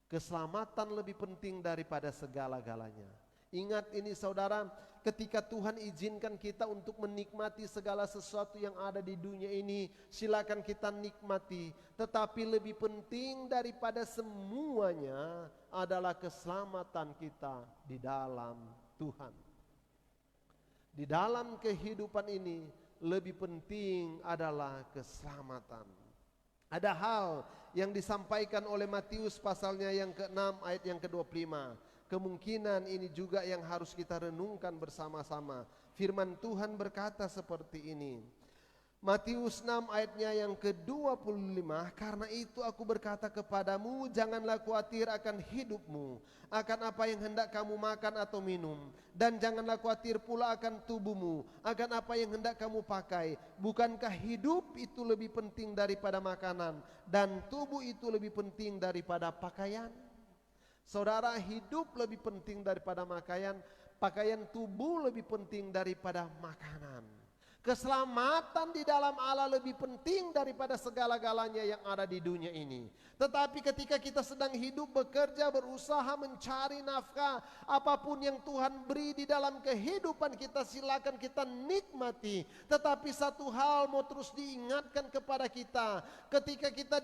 Keselamatan lebih penting daripada segala-galanya. Ingat ini saudara, ketika Tuhan izinkan kita untuk menikmati segala sesuatu yang ada di dunia ini, silakan kita nikmati. Tetapi lebih penting daripada semuanya adalah keselamatan kita di dalam Tuhan. Di dalam kehidupan ini lebih penting adalah keselamatan. Ada hal yang disampaikan oleh Matius pasalnya yang ke-6 ayat yang ke-25. Kemungkinan ini juga yang harus kita renungkan bersama-sama. Firman Tuhan berkata seperti ini. Matius 6 ayatnya yang ke-25. Karena itu aku berkata kepadamu, janganlah khawatir akan hidupmu, akan apa yang hendak kamu makan atau minum. Dan janganlah khawatir pula akan tubuhmu, akan apa yang hendak kamu pakai. Bukankah hidup itu lebih penting daripada makanan, dan tubuh itu lebih penting daripada pakaian? Saudara, hidup lebih penting daripada pakaian tubuh lebih penting daripada makanan. Keselamatan di dalam Allah lebih penting daripada segala-galanya yang ada di dunia ini. Tetapi ketika kita sedang hidup, bekerja, berusaha, mencari nafkah, apapun yang Tuhan beri di dalam kehidupan kita, silakan kita nikmati. Tetapi satu hal mau terus diingatkan kepada kita, ketika kita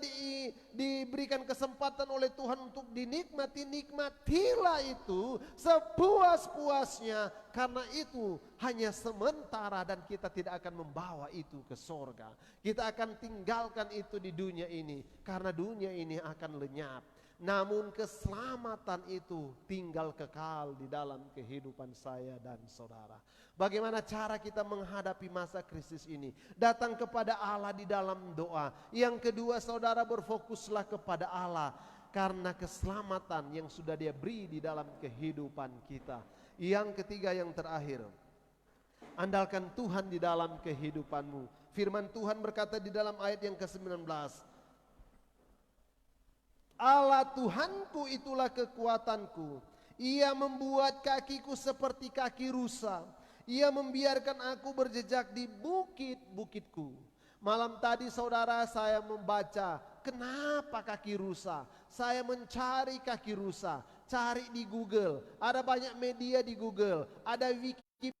diberikan kesempatan oleh Tuhan untuk dinikmati, nikmatilah itu sepuas-puasnya, karena itu hanya sementara dan kita tidak akan membawa itu ke sorga. Kita akan tinggalkan itu di dunia ini, karena dunia ini akan lenyap. Namun keselamatan itu tinggal kekal di dalam kehidupan saya dan saudara. Bagaimana cara kita menghadapi masa krisis ini? Datang kepada Allah di dalam doa. Yang kedua, saudara, berfokuslah kepada Allah, karena keselamatan yang sudah Dia beri di dalam kehidupan kita. Yang ketiga, yang terakhir, andalkan Tuhan di dalam kehidupanmu. Firman Tuhan berkata di dalam ayat yang ke-19, Allah Tuhanku itulah kekuatanku. Ia membuat kakiku seperti kaki rusa. Ia membiarkan aku berjejak di bukit-bukitku. Malam tadi saudara, saya membaca kenapa kaki rusa. Saya mencari kaki rusa, cari di Google. Ada banyak media di Google, ada Wikipedia,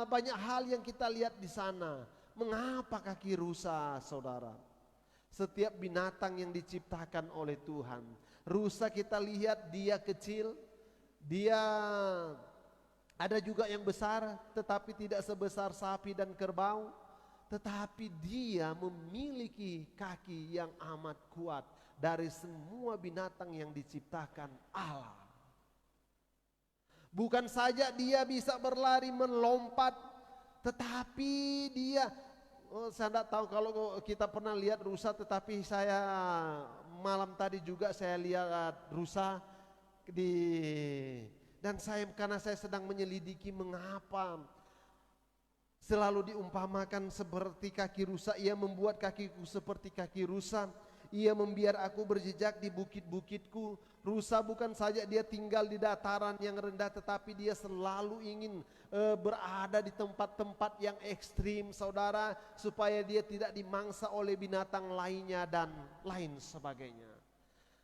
banyak hal yang kita lihat di sana. Mengapa kaki rusa, saudara? Setiap binatang yang diciptakan oleh Tuhan, rusa kita lihat dia kecil, dia ada juga yang besar, tetapi tidak sebesar sapi dan kerbau. Tetapi dia memiliki kaki yang amat kuat dari semua binatang yang diciptakan Allah. Bukan saja dia bisa berlari melompat, tetapi dia, saya tidak tahu kalau kita pernah lihat rusa, tetapi saya malam tadi juga saya lihat rusa dan karena saya sedang menyelidiki mengapa selalu diumpamakan seperti kaki rusa. Ia membuat kakiku seperti kaki rusa. Ia membiar aku berjejak di bukit-bukitku. Rusa bukan saja dia tinggal di dataran yang rendah, tetapi dia selalu ingin berada di tempat-tempat yang ekstrim, saudara, supaya dia tidak dimangsa oleh binatang lainnya dan lain sebagainya.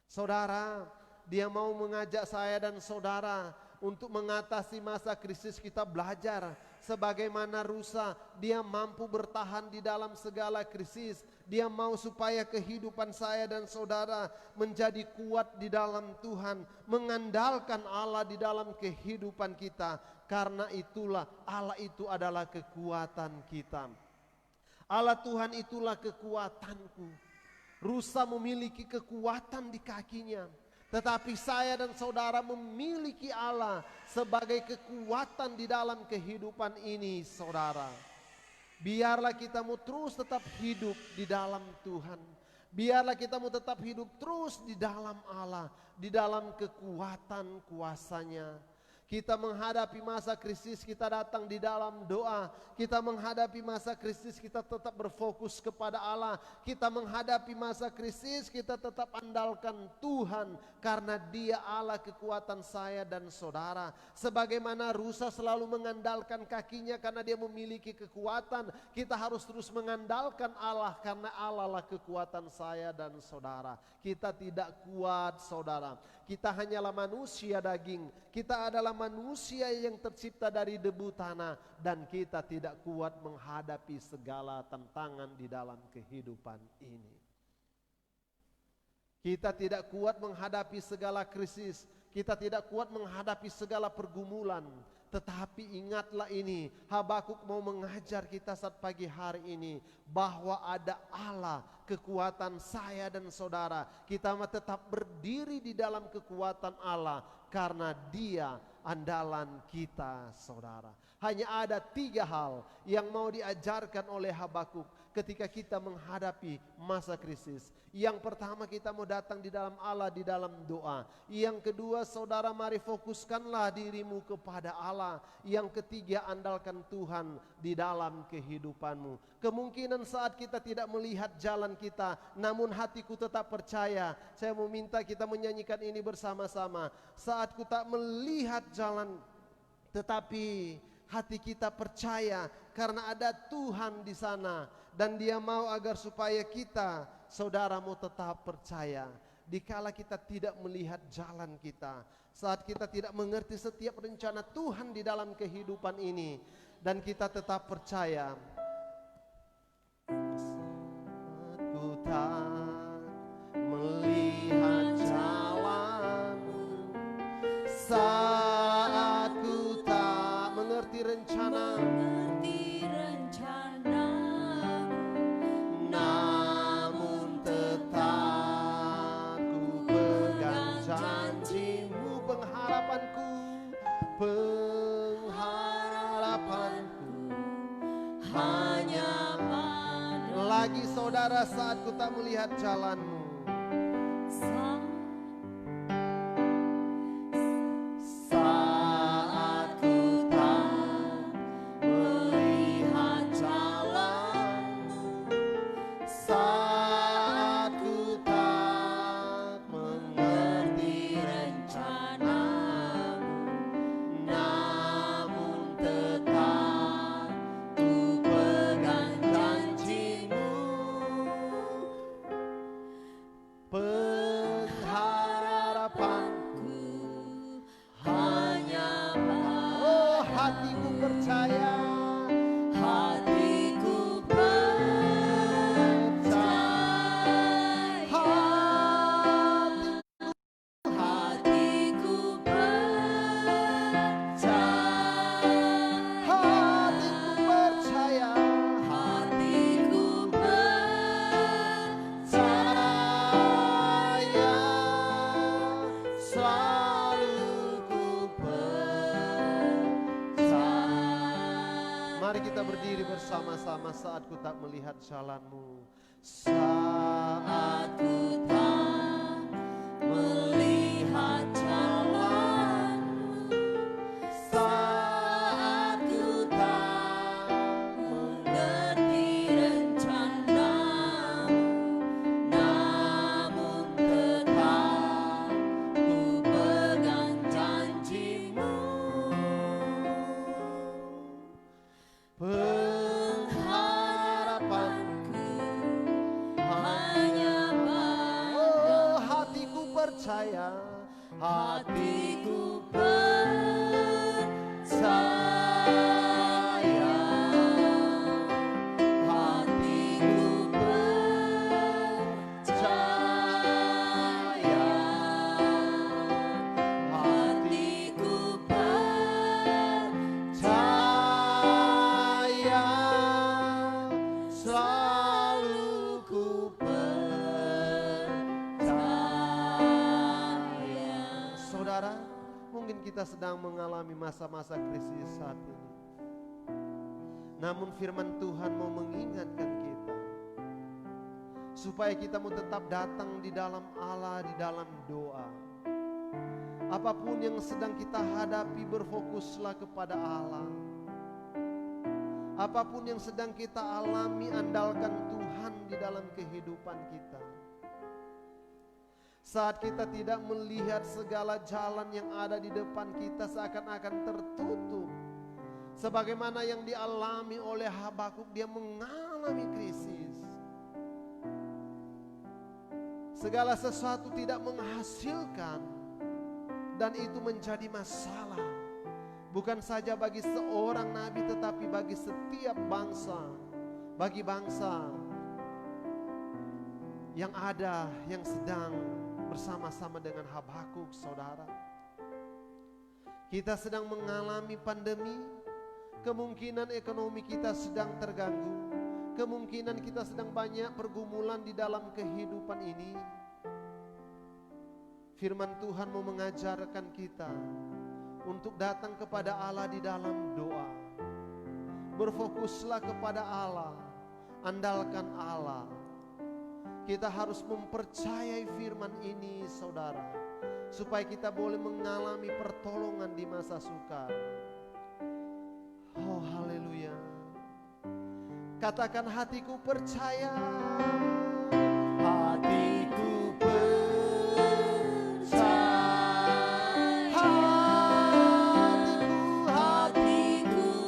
Saudara, dia mau mengajak saya dan saudara untuk mengatasi masa krisis. Kita belajar sebagaimana rusa, dia mampu bertahan di dalam segala krisis. Dia mau supaya kehidupan saya dan saudara menjadi kuat di dalam Tuhan, mengandalkan Allah di dalam kehidupan kita. Karena itulah Allah itu adalah kekuatan kita. Allah Tuhan itulah kekuatanku. Rusa memiliki kekuatan di kakinya, tetapi saya dan saudara memiliki Allah sebagai kekuatan di dalam kehidupan ini, saudara. Biarlah kita mau terus tetap hidup di dalam Tuhan. Biarlah kita mau tetap hidup terus di dalam Allah, di dalam kekuatan kuasa-Nya. Kita menghadapi masa krisis, kita datang di dalam doa. Kita menghadapi masa krisis, kita tetap berfokus kepada Allah. Kita menghadapi masa krisis, kita tetap andalkan Tuhan, karena Dia Allah kekuatan saya dan saudara. Sebagaimana rusa selalu mengandalkan kakinya karena dia memiliki kekuatan, kita harus terus mengandalkan Allah, karena Allah lah kekuatan saya dan saudara. Kita tidak kuat, saudara. Kita hanyalah manusia daging. Kita adalah manusia yang tercipta dari debu tanah, dan kita tidak kuat menghadapi segala tantangan di dalam kehidupan ini. Kita tidak kuat menghadapi segala krisis. Kita tidak kuat menghadapi segala pergumulan. Tetapi ingatlah ini, Habakuk mau mengajar kita saat pagi hari ini, bahwa ada Allah, kekuatan saya dan saudara. Kita tetap berdiri di dalam kekuatan Allah, karena Dia andalan kita, saudara. Hanya ada 3 hal yang mau diajarkan oleh Habakuk ketika kita menghadapi masa krisis. Yang pertama, kita mau datang di dalam Allah di dalam doa. Yang kedua, saudara, mari fokuskanlah dirimu kepada Allah. Yang ketiga, andalkan Tuhan di dalam kehidupanmu. Kemungkinan saat kita tidak melihat jalan kita, namun hatiku tetap percaya. Saya mau minta kita menyanyikan ini bersama-sama. Saat ku tak melihat jalan, tetapi hati kita percaya karena ada Tuhan di sana. Dan Dia mau agar supaya kita, saudara, mau tetap percaya. Dikala kita tidak melihat jalan kita, saat kita tidak mengerti setiap rencana Tuhan di dalam kehidupan ini, dan kita tetap percaya. Ku tak melihat jalan-Mu, saat ku tak mengerti rencana, namun tetap ku pegang janji-Mu. Pengharapanku hanya pada. Lagi saudara, saat ku tak melihat jalan-Mu, saat ku tak melihat jalan-Mu, saat ku tak mengerti rencana-Mu, namun tetap ku pegang janji-Mu. Pengharapanku hanya pada. Oh, hatiku percaya, hatiku percaya, hatiku percaya, hatiku percaya, hatiku percaya, selalu ku percaya. Mari kita berdiri bersama-sama saat ku tak melihat jalan-Mu. Saat ku tak melihat jalan-Mu, saat ku tak mengerti rencana-Mu, namun tetap ku pegang janji-Mu. Pengharapanku hanya pada. Oh, hatiku percaya, hatiku percaya, hatiku percaya, hatiku percaya, selalu ku percaya. Saudara, mungkin kita sedang mengalami masa-masa krisis saat ini. Namun firman Tuhan mau mengingatkan kita supaya kita mau tetap datang di dalam Allah, di dalam doa. Apapun yang sedang kita hadapi, berfokuslah kepada Allah. Apapun yang sedang kita alami, andalkan Tuhan di dalam kehidupan kita. Saat kita tidak melihat segala jalan yang ada di depan kita seakan-akan tertutup, sebagaimana yang dialami oleh Habakuk, dia mengalami krisis. Segala sesuatu tidak menghasilkan, dan itu menjadi masalah. Bukan saja bagi seorang nabi, tetapi bagi setiap bangsa. Bagi bangsa yang ada, yang sedang bersama-sama dengan Habakuk, saudara. Kita sedang mengalami pandemi. Kemungkinan ekonomi kita sedang terganggu. Kemungkinan kita sedang banyak pergumulan di dalam kehidupan ini. Firman Tuhan mau mengajarkan kita untuk datang kepada Allah di dalam doa. Berfokuslah kepada Allah, andalkan Allah. Kita harus mempercayai firman ini, saudara, supaya kita boleh mengalami pertolongan di masa sukar. Oh, haleluya. Katakan, hatiku percaya, hatiku percaya, hatiku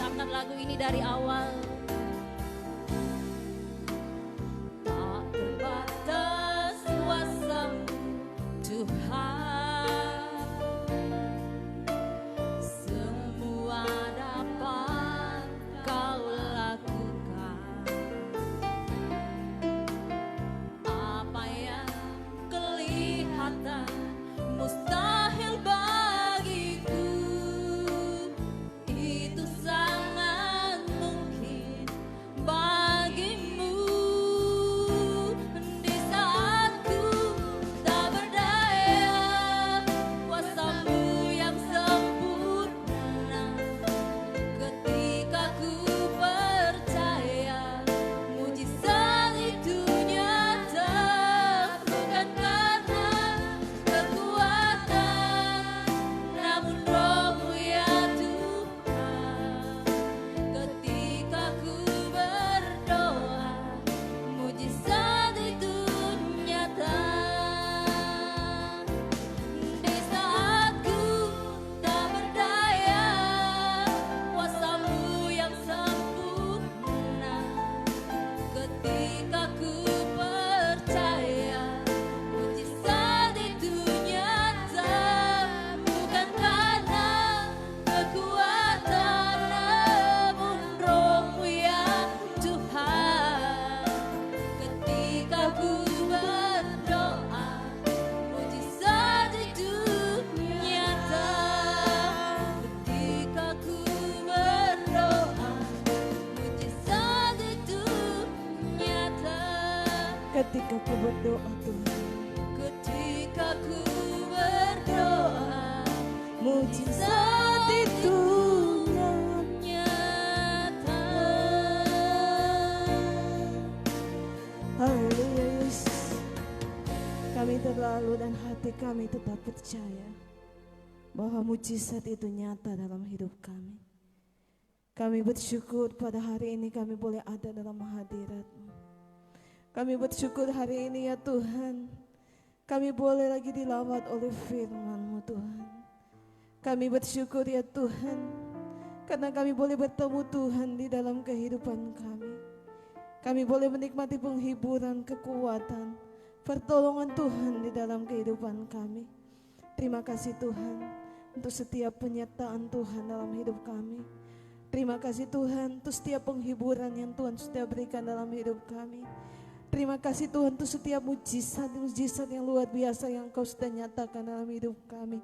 Camkan lagu ini dari awal. Tak terbatas kuasa-Mu Tuhan, semua dapat Kau lakukan. Apa yang kelihatan mustahil bagiku, itu sangat mungkin bagimu. Di saat ku tak berdaya, kuasa-Mu yang sempurna. Ketika ku percaya, mujizat itu nyata. Bukan karena kekuatan, namun Roh-Mu ya Tuhan. Ketika ku berdoa, mujizat itu nyata. Di saat ku tak berdaya, kuasa-Mu yang sempurna. Ketika ku percaya, mujizat itu nyata. Bukan karena kekuatan, namun Roh-Mu ya Tuhan. Ketika ku berdoa, mujizat itu nyata. Ketika ku berdoa, mujizat itu nyata. Ketika ku berdoa Tuhan, Ketika ku berdoa, mujizat itu nyata. Haleluya Yesus. Kami terlalu dan hati kami tetap percaya bahwa mujizat itu nyata dalam hidup kami. Kami bersyukur pada hari ini kami boleh ada dalam hadirat-Mu. Kami bersyukur hari ini ya Tuhan, kami boleh lagi dilawat oleh firman-Mu Tuhan. Kami bersyukur ya Tuhan, karena kami boleh bertemu Tuhan di dalam kehidupan kami. Kami boleh menikmati penghiburan, kekuatan, pertolongan Tuhan di dalam kehidupan kami. Terima kasih Tuhan untuk setiap penyertaan Tuhan dalam hidup kami. Terima kasih Tuhan untuk setiap penghiburan yang Tuhan sudah berikan dalam hidup kami. Terima kasih Tuhan untuk setiap mujizat yang luar biasa yang Kau sudah nyatakan dalam hidup kami.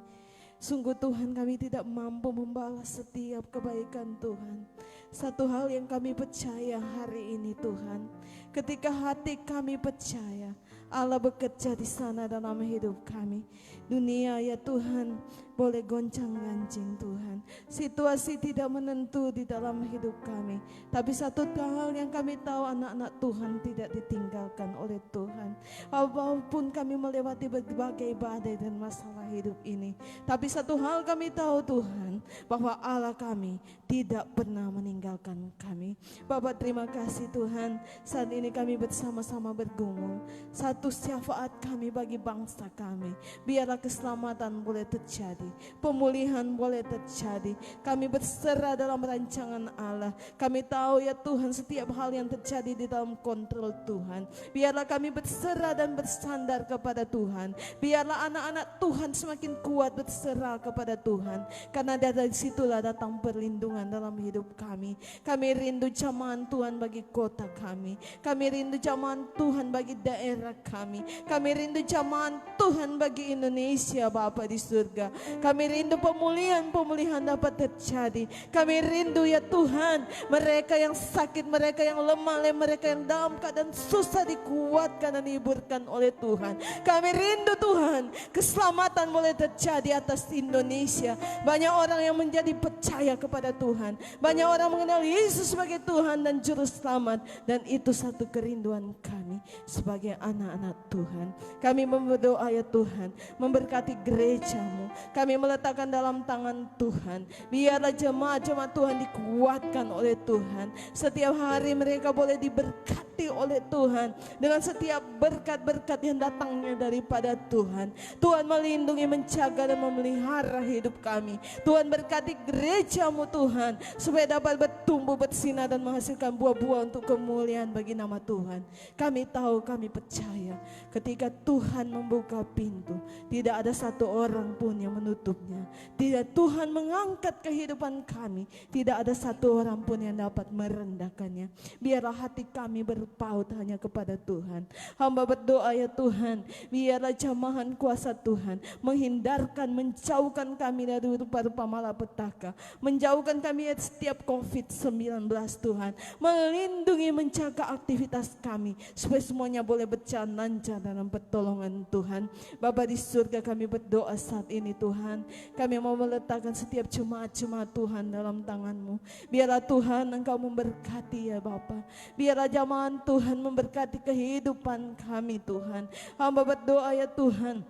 Sungguh Tuhan, kami tidak mampu membalas setiap kebaikan Tuhan. Satu hal yang kami percaya hari ini Tuhan, ketika hati kami percaya Allah bekerja di sana dalam hidup kami. Dunia ya Tuhan boleh goncang-gancing Tuhan, situasi tidak menentu di dalam hidup kami, tapi satu hal yang kami tahu, anak-anak Tuhan tidak ditinggalkan oleh Tuhan. Walaupun kami melewati berbagai badai dan masalah hidup ini, tapi satu hal kami tahu Tuhan, bahwa Allah kami tidak pernah meninggalkan kami. Bapak terima kasih Tuhan, saat ini kami bersama-sama bergumul. Satu syafaat kami bagi bangsa kami, biarlah keselamatan boleh terjadi, pemulihan boleh terjadi. Kami berserah dalam rancangan Allah. Kami tahu ya Tuhan, setiap hal yang terjadi di dalam kontrol Tuhan. Biarlah kami berserah dan bersandar kepada Tuhan. Biarlah anak-anak Tuhan semakin kuat berserah kepada Tuhan, karena dari situlah datang perlindungan dalam hidup kami. Kami rindu jamahan Tuhan bagi kota kami. Kami rindu jamahan Tuhan bagi daerah kami. Kami rindu jamahan Tuhan bagi Indonesia Bapa di surga. Kami rindu pemulihan dapat terjadi. Kami rindu ya Tuhan, mereka yang sakit, mereka yang lemah, mereka yang dalam keadaan susah dikuatkan dan dihiburkan oleh Tuhan. Kami rindu Tuhan, keselamatan boleh terjadi atas Indonesia. Banyak orang yang menjadi percaya kepada Tuhan. Banyak orang mengenal Yesus sebagai Tuhan dan Juru Selamat. Dan itu satu kerinduan kami sebagai anak-anak Tuhan. Kami berdoa ya Tuhan, memberkati gereja-Mu. Kami meletakkan dalam tangan Tuhan. Biarlah jemaat-jemaat Tuhan dikuatkan oleh Tuhan. Setiap hari mereka boleh diberkati diberkati oleh Tuhan dengan setiap berkat-berkat yang datangnya daripada Tuhan. Tuhan melindungi, menjaga dan memelihara hidup kami. Tuhan berkati gereja-Mu Tuhan, supaya dapat bertumbuh, bersinar dan menghasilkan buah-buah untuk kemuliaan bagi nama Tuhan. Kami tahu, kami percaya ketika Tuhan membuka pintu, tidak ada satu orang pun yang menutupnya. Tidak, Tuhan mengangkat kehidupan kami, tidak ada satu orang pun yang dapat merendahkannya. Biarlah hati kami berpaut hanya kepada Tuhan. Hamba berdoa ya Tuhan, biarlah jamahan kuasa Tuhan menghindarkan, menjauhkan kami dari rupa-rupa malapetaka, menjauhkan kami dari setiap COVID-19 Tuhan, melindungi, menjaga aktivitas kami supaya semuanya boleh berjalan lancar dalam pertolongan Tuhan. Bapa di surga, kami berdoa saat ini Tuhan, kami mau meletakkan setiap jemaat-jemaat Tuhan dalam tangan-Mu. Biarlah Tuhan Engkau memberkati ya Bapa, biarlah jamaah Tuhan memberkati kehidupan kami Tuhan. Hamba berdoa ya Tuhan,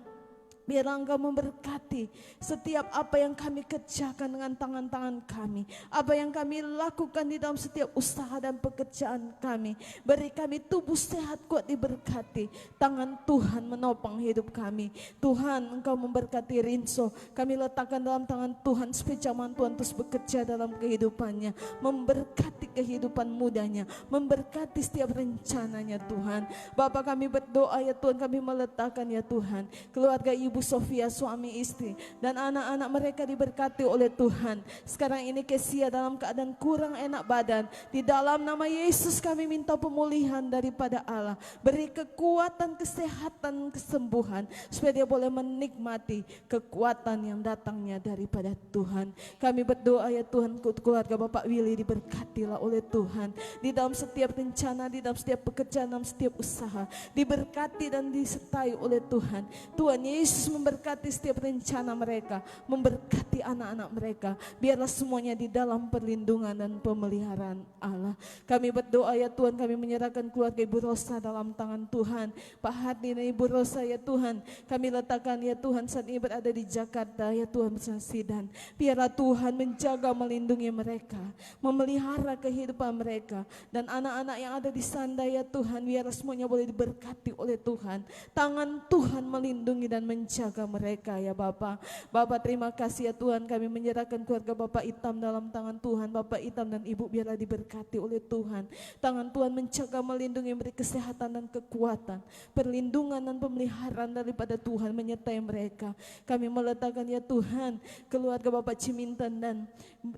biarlah Engkau memberkati setiap apa yang kami kerjakan dengan tangan-tangan kami, apa yang kami lakukan di dalam setiap usaha dan pekerjaan kami. Beri kami tubuh sehat, kuat, diberkati. Tangan Tuhan menopang hidup kami. Tuhan, Engkau memberkati Rinso, kami letakkan dalam tangan Tuhan supaya jamaah Tuhan terus bekerja dalam kehidupannya, memberkati kehidupan mudanya, memberkati setiap rencananya Tuhan. Bapa, kami berdoa ya Tuhan, kami meletakkan ya Tuhan keluarga Ibu Sofia, suami istri dan anak-anak mereka diberkati oleh Tuhan. Sekarang ini Kesia dalam keadaan kurang enak badan, di dalam nama Yesus kami minta pemulihan daripada Allah. Beri kekuatan, kesehatan, kesembuhan supaya dia boleh menikmati kekuatan yang datangnya daripada Tuhan. Kami berdoa ya Tuhan, keluarga Bapak Willy diberkatilah oleh Tuhan di dalam setiap rencana, di dalam setiap pekerjaan, dalam setiap usaha, diberkati dan disertai oleh Tuhan. Tuhan Yesus memberkati setiap rencana mereka, memberkati anak-anak mereka. Biarlah semuanya di dalam perlindungan dan pemeliharaan Allah. Kami berdoa ya Tuhan, kami menyerahkan keluarga Ibu Rosa dalam tangan Tuhan. Pak Hadi dan Ibu Rosa ya Tuhan, kami letakkan ya Tuhan saat ini berada di Jakarta ya Tuhan bersama Sidan. Biarlah Tuhan menjaga, melindungi mereka, memelihara kehidupan mereka dan anak-anak yang ada di sana ya Tuhan. Biarlah semuanya boleh diberkati oleh Tuhan. Tangan Tuhan melindungi dan menjaga mereka ya Bapa. Bapa, terima kasih ya Tuhan, kami menyerahkan keluarga Bapak Itam dalam tangan Tuhan. Bapak Itam dan Ibu biarlah diberkati oleh Tuhan. Tangan Tuhan menjaga, melindungi, memberi kesehatan dan kekuatan, perlindungan dan pemeliharaan daripada Tuhan menyertai mereka. Kami meletakkan ya Tuhan keluarga Bapak Ciminten dan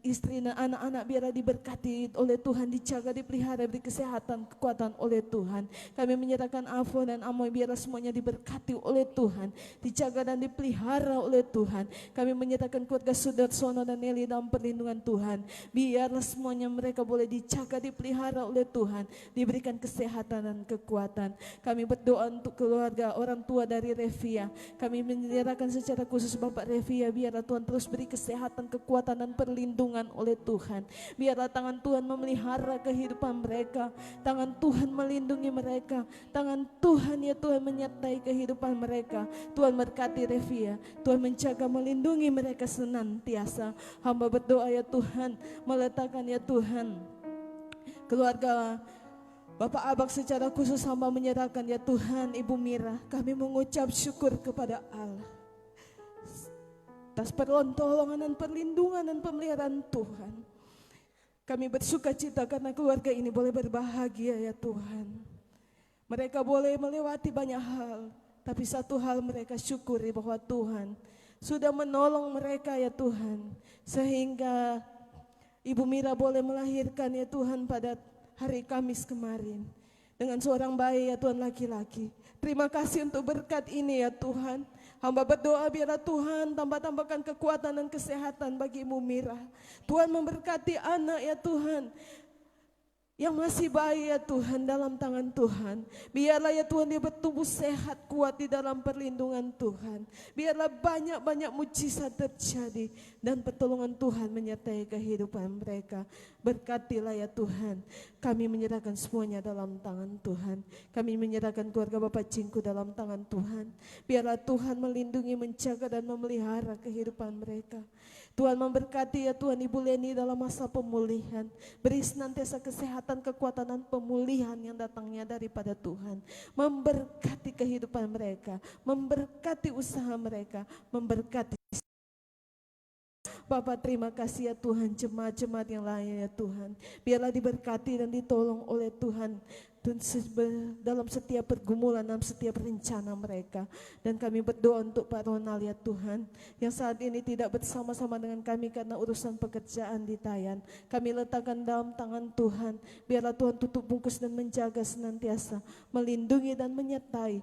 istri dan anak-anak biarlah diberkati oleh Tuhan, dijaga, dipelihara, diberi kesehatan, kekuatan oleh Tuhan. Kami menyerahkan Afo dan Amoy biarlah semuanya diberkati oleh Tuhan, dijaga dan dipelihara oleh Tuhan. Kami menyerahkan keluarga Sudarsono dan Nelly dalam perlindungan Tuhan. Biarlah semuanya mereka boleh dijaga, dipelihara oleh Tuhan, diberikan kesehatan dan kekuatan. Kami berdoa untuk keluarga orang tua dari Revia. Kami menyerahkan secara khusus Bapak Revia, biarlah Tuhan terus beri kesehatan, kekuatan dan perlindungan oleh Tuhan. Biarlah tangan Tuhan memelihara kehidupan mereka, tangan Tuhan melindungi mereka, tangan Tuhan ya Tuhan menyertai kehidupan mereka. Tuhan berkati Revia, Tuhan menjaga, melindungi mereka senantiasa. Hamba berdoa ya Tuhan, meletakkan ya Tuhan keluarga Bapak Abak secara khusus, hamba menyerahkan ya Tuhan Ibu Mira. Kami mengucap syukur kepada Allah atas pertolongan dan perlindungan dan pemeliharaan Tuhan. Kami bersuka cita karena keluarga ini boleh berbahagia ya Tuhan. Mereka boleh melewati banyak hal, tapi satu hal mereka syukuri bahwa Tuhan sudah menolong mereka ya Tuhan. Sehingga Ibu Mira boleh melahirkan ya Tuhan pada hari Kamis kemarin dengan seorang bayi ya Tuhan, laki-laki. Terima kasih untuk berkat ini ya Tuhan. Hamba berdoa biarlah Tuhan tambahkan kekuatan dan kesehatan bagi Ibu Mira. Tuhan memberkati anak ya Tuhan yang masih bayi ya Tuhan dalam tangan Tuhan. Biarlah ya Tuhan dia bertumbuh sehat, kuat di dalam perlindungan Tuhan. Biarlah banyak-banyak mujizat terjadi dan pertolongan Tuhan menyertai kehidupan mereka. Berkatilah ya Tuhan. Kami menyerahkan semuanya dalam tangan Tuhan. Kami menyerahkan keluarga Bapak Cingku dalam tangan Tuhan. Biarlah Tuhan melindungi, menjaga dan memelihara kehidupan mereka. Tuhan memberkati ya Tuhan Ibu Leni dalam masa pemulihan. Beri senantiasa kesehatan, kekuatan dan pemulihan yang datangnya daripada Tuhan. Memberkati kehidupan mereka, memberkati usaha mereka, memberkati. Bapak terima kasih ya Tuhan, jemaat-jemaat yang lain ya Tuhan. Biarlah diberkati dan ditolong oleh Tuhan. Dan dalam setiap pergumulan, dalam setiap rencana mereka. Dan kami berdoa untuk Pak Ronald ya Tuhan, yang saat ini tidak bersama-sama dengan kami karena urusan pekerjaan di Tayan. Kami letakkan dalam tangan Tuhan. Biarlah Tuhan tutup bungkus dan menjaga senantiasa, melindungi dan menyertai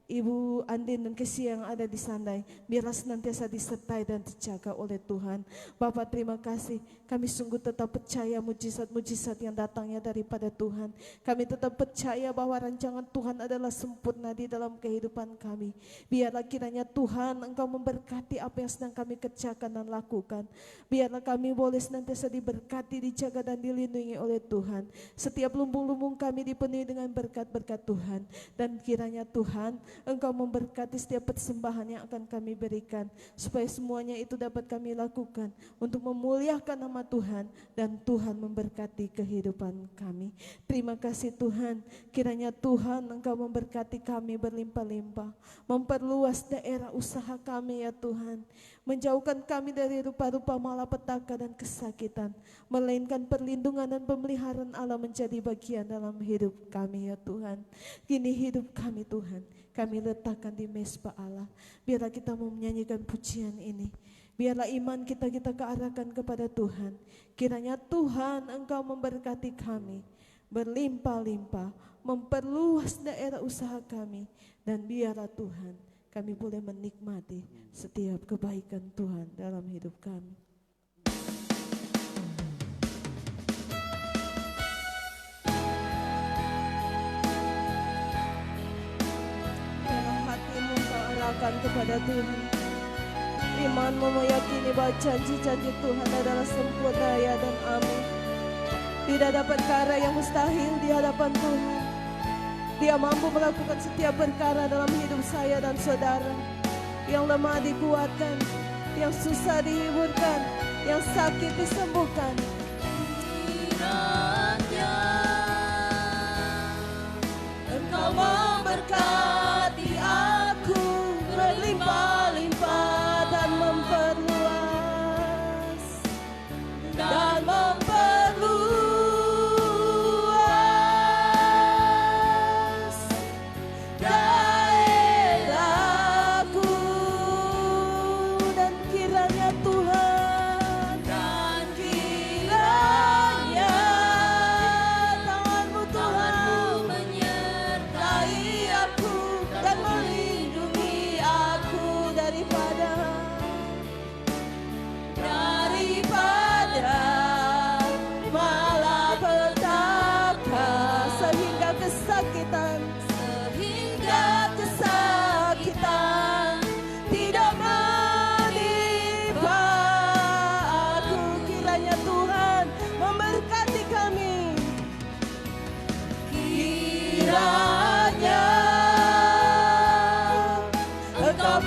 Ibu Andin dan Kesia yang ada di Sandai. Biarlah senantiasa disertai dan dijaga oleh Tuhan. Bapak terima kasih, kami sungguh tetap percaya mujizat-mujizat yang datangnya daripada Tuhan. Kami tetap percaya bahwa rancangan Tuhan adalah sempurna di dalam kehidupan kami. Biarlah kiranya Tuhan Engkau memberkati apa yang sedang kami kerjakan dan lakukan. Biarlah kami boleh senantiasa diberkati, dijaga dan dilindungi oleh Tuhan. Setiap lumbung-lumbung kami dipenuhi dengan berkat-berkat Tuhan. Dan kiranya Tuhan Engkau memberkati setiap persembahan yang akan kami berikan, supaya semuanya itu dapat kami lakukan untuk memuliakan nama Tuhan, dan Tuhan memberkati kehidupan kami. Terima kasih Tuhan. Kiranya Tuhan Engkau memberkati kami berlimpah-limpah, memperluas daerah usaha kami ya Tuhan, menjauhkan kami dari rupa-rupa malapetaka dan kesakitan, melainkan perlindungan dan pemeliharaan Allah menjadi bagian dalam hidup kami ya Tuhan. Kini hidup kami Tuhan, kami letakkan di mezbah Allah. Biarlah kita mau menyanyikan pujian ini, biarlah iman kita kearahkan kepada Tuhan. Kiranya Tuhan Engkau memberkati kami berlimpah-limpah, memperluas daerah usaha kami, dan biarlah Tuhan kami boleh menikmati setiap kebaikan Tuhan dalam hidup kami. Biarlah hatimu kau arahkan kepada Tuhan. Imanmu meyakini bahwa janji-janji Tuhan adalah sempurna ya dan amin. Tidak ada perkara yang mustahil di hadapan Tuhan. Dia mampu melakukan setiap perkara dalam hidup saya dan saudara. Yang lemah dikuatkan, yang susah dihiburkan, yang sakit disembuhkan. Kiranya Engkau memberkati aku berlimpah-limpah dan memperluas dan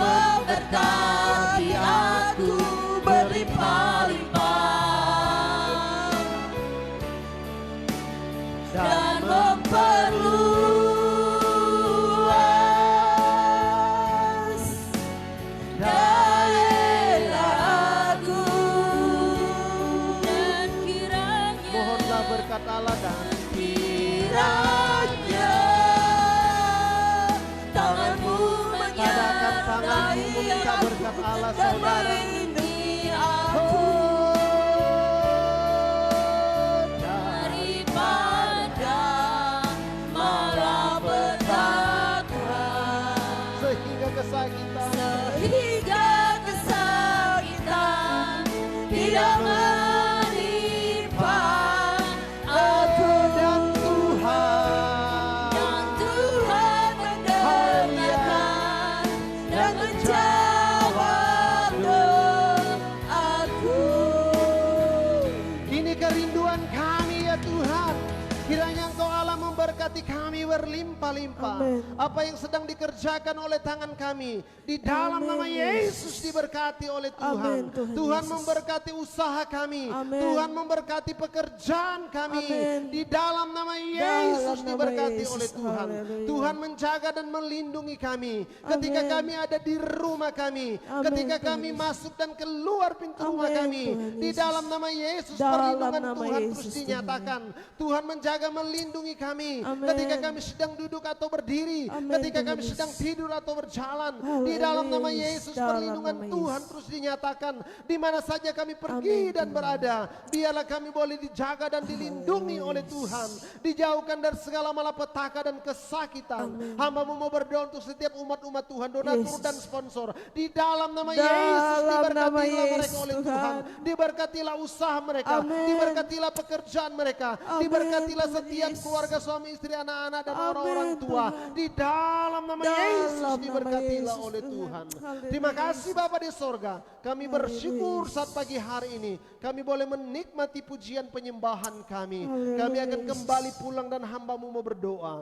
memberkati aku berlimpah-limpah dan memperluas daerahku. Dan kiranya Mohonlah berkat Allah dan kiranya tanganmu kadakan tanganmu meminta berkat Allah saudara. melindungi aku daripada malapetaka, Sehingga kesakitan tidak menimpa aku. dan Tuhan mendengarkan dan menjawab doaku. Ini kerinduan kami ya Tuhan. Kiranya Engkau Allah memberkati kami berlimpah-limpah. Amin. Apa yang sedang dikerjakan oleh tangan kami, di dalam nama Yesus diberkati oleh Tuhan. Amin, Tuhan Tuhan Yesus. memberkati usaha kami. Amin. Tuhan memberkati pekerjaan kami. Amin. Di dalam nama Yesus nama diberkati Yesus. oleh Tuhan. Haleluya. Tuhan menjaga dan melindungi kami ketika Amin. kami ada di rumah kami, Amin, ketika Tuhan kami Yesus. masuk dan keluar pintu rumah Amin, kami. Tuhan Di Yesus. dalam nama Yesus Dalam perlindungan nama Tuhan Yesus, terus Tuhan. dinyatakan. Tuhan menjaga melindungi kami Amin. ketika kami sedang duduk atau berdiri, Amin, ketika Tuhan kami Yesus. sedang tidur atau berjalan. Di Haleluya. dalam nama Yesus Dalam perlindungan nama Tuhan Yesus. terus dinyatakan. Di mana saja kami pergi Amin, dan Tuhan. berada, biarlah kami boleh dijaga dan dilindungi oleh Tuhan. Dijauhkan dari segala malapetaka dan kesakitan. Hamba-Mu mau berdoa untuk setiap umat-umat Tuhan, donatur Yesus. dan sponsor. Di dalam nama Dalam Yesus nama diberkatilah mereka Yesus, oleh Tuhan. Tuhan. Diberkatilah usaha mereka, Amin. diberkatilah pekerjaan mereka, Amin, diberkatilah Tuhan setiap Yesus. keluarga, suami, istri, anak-anak dan Amin, orang-orang tua. Tuhan. Di dalam nama Dalam Yesus nama diberkatilah Yesus, oleh Tuhan. Tuhan. Haleluya. Terima kasih Bapa di sorga. Kami Haleluya. bersyukur saat pagi hari ini kami boleh menikmati pujian penyembahan kami. Haleluya, Kami akan Yesus. kembali pulang dan hamba-Mu mau berdoa.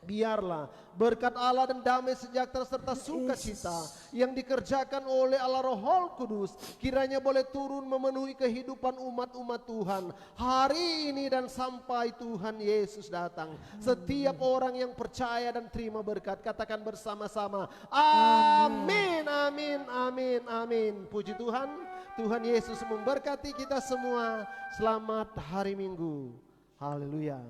Biarlah berkat Allah dan damai sejahtera serta sukacita yang dikerjakan oleh Allah Roh Kudus kiranya boleh turun memenuhi kehidupan umat-umat Tuhan hari ini dan sampai Tuhan Yesus datang. Setiap orang yang percaya dan terima berkat katakan bersama-sama amin, amin, amin, amin. Puji Tuhan, Tuhan Yesus memberkati kita semua. Selamat hari Minggu. Haleluya.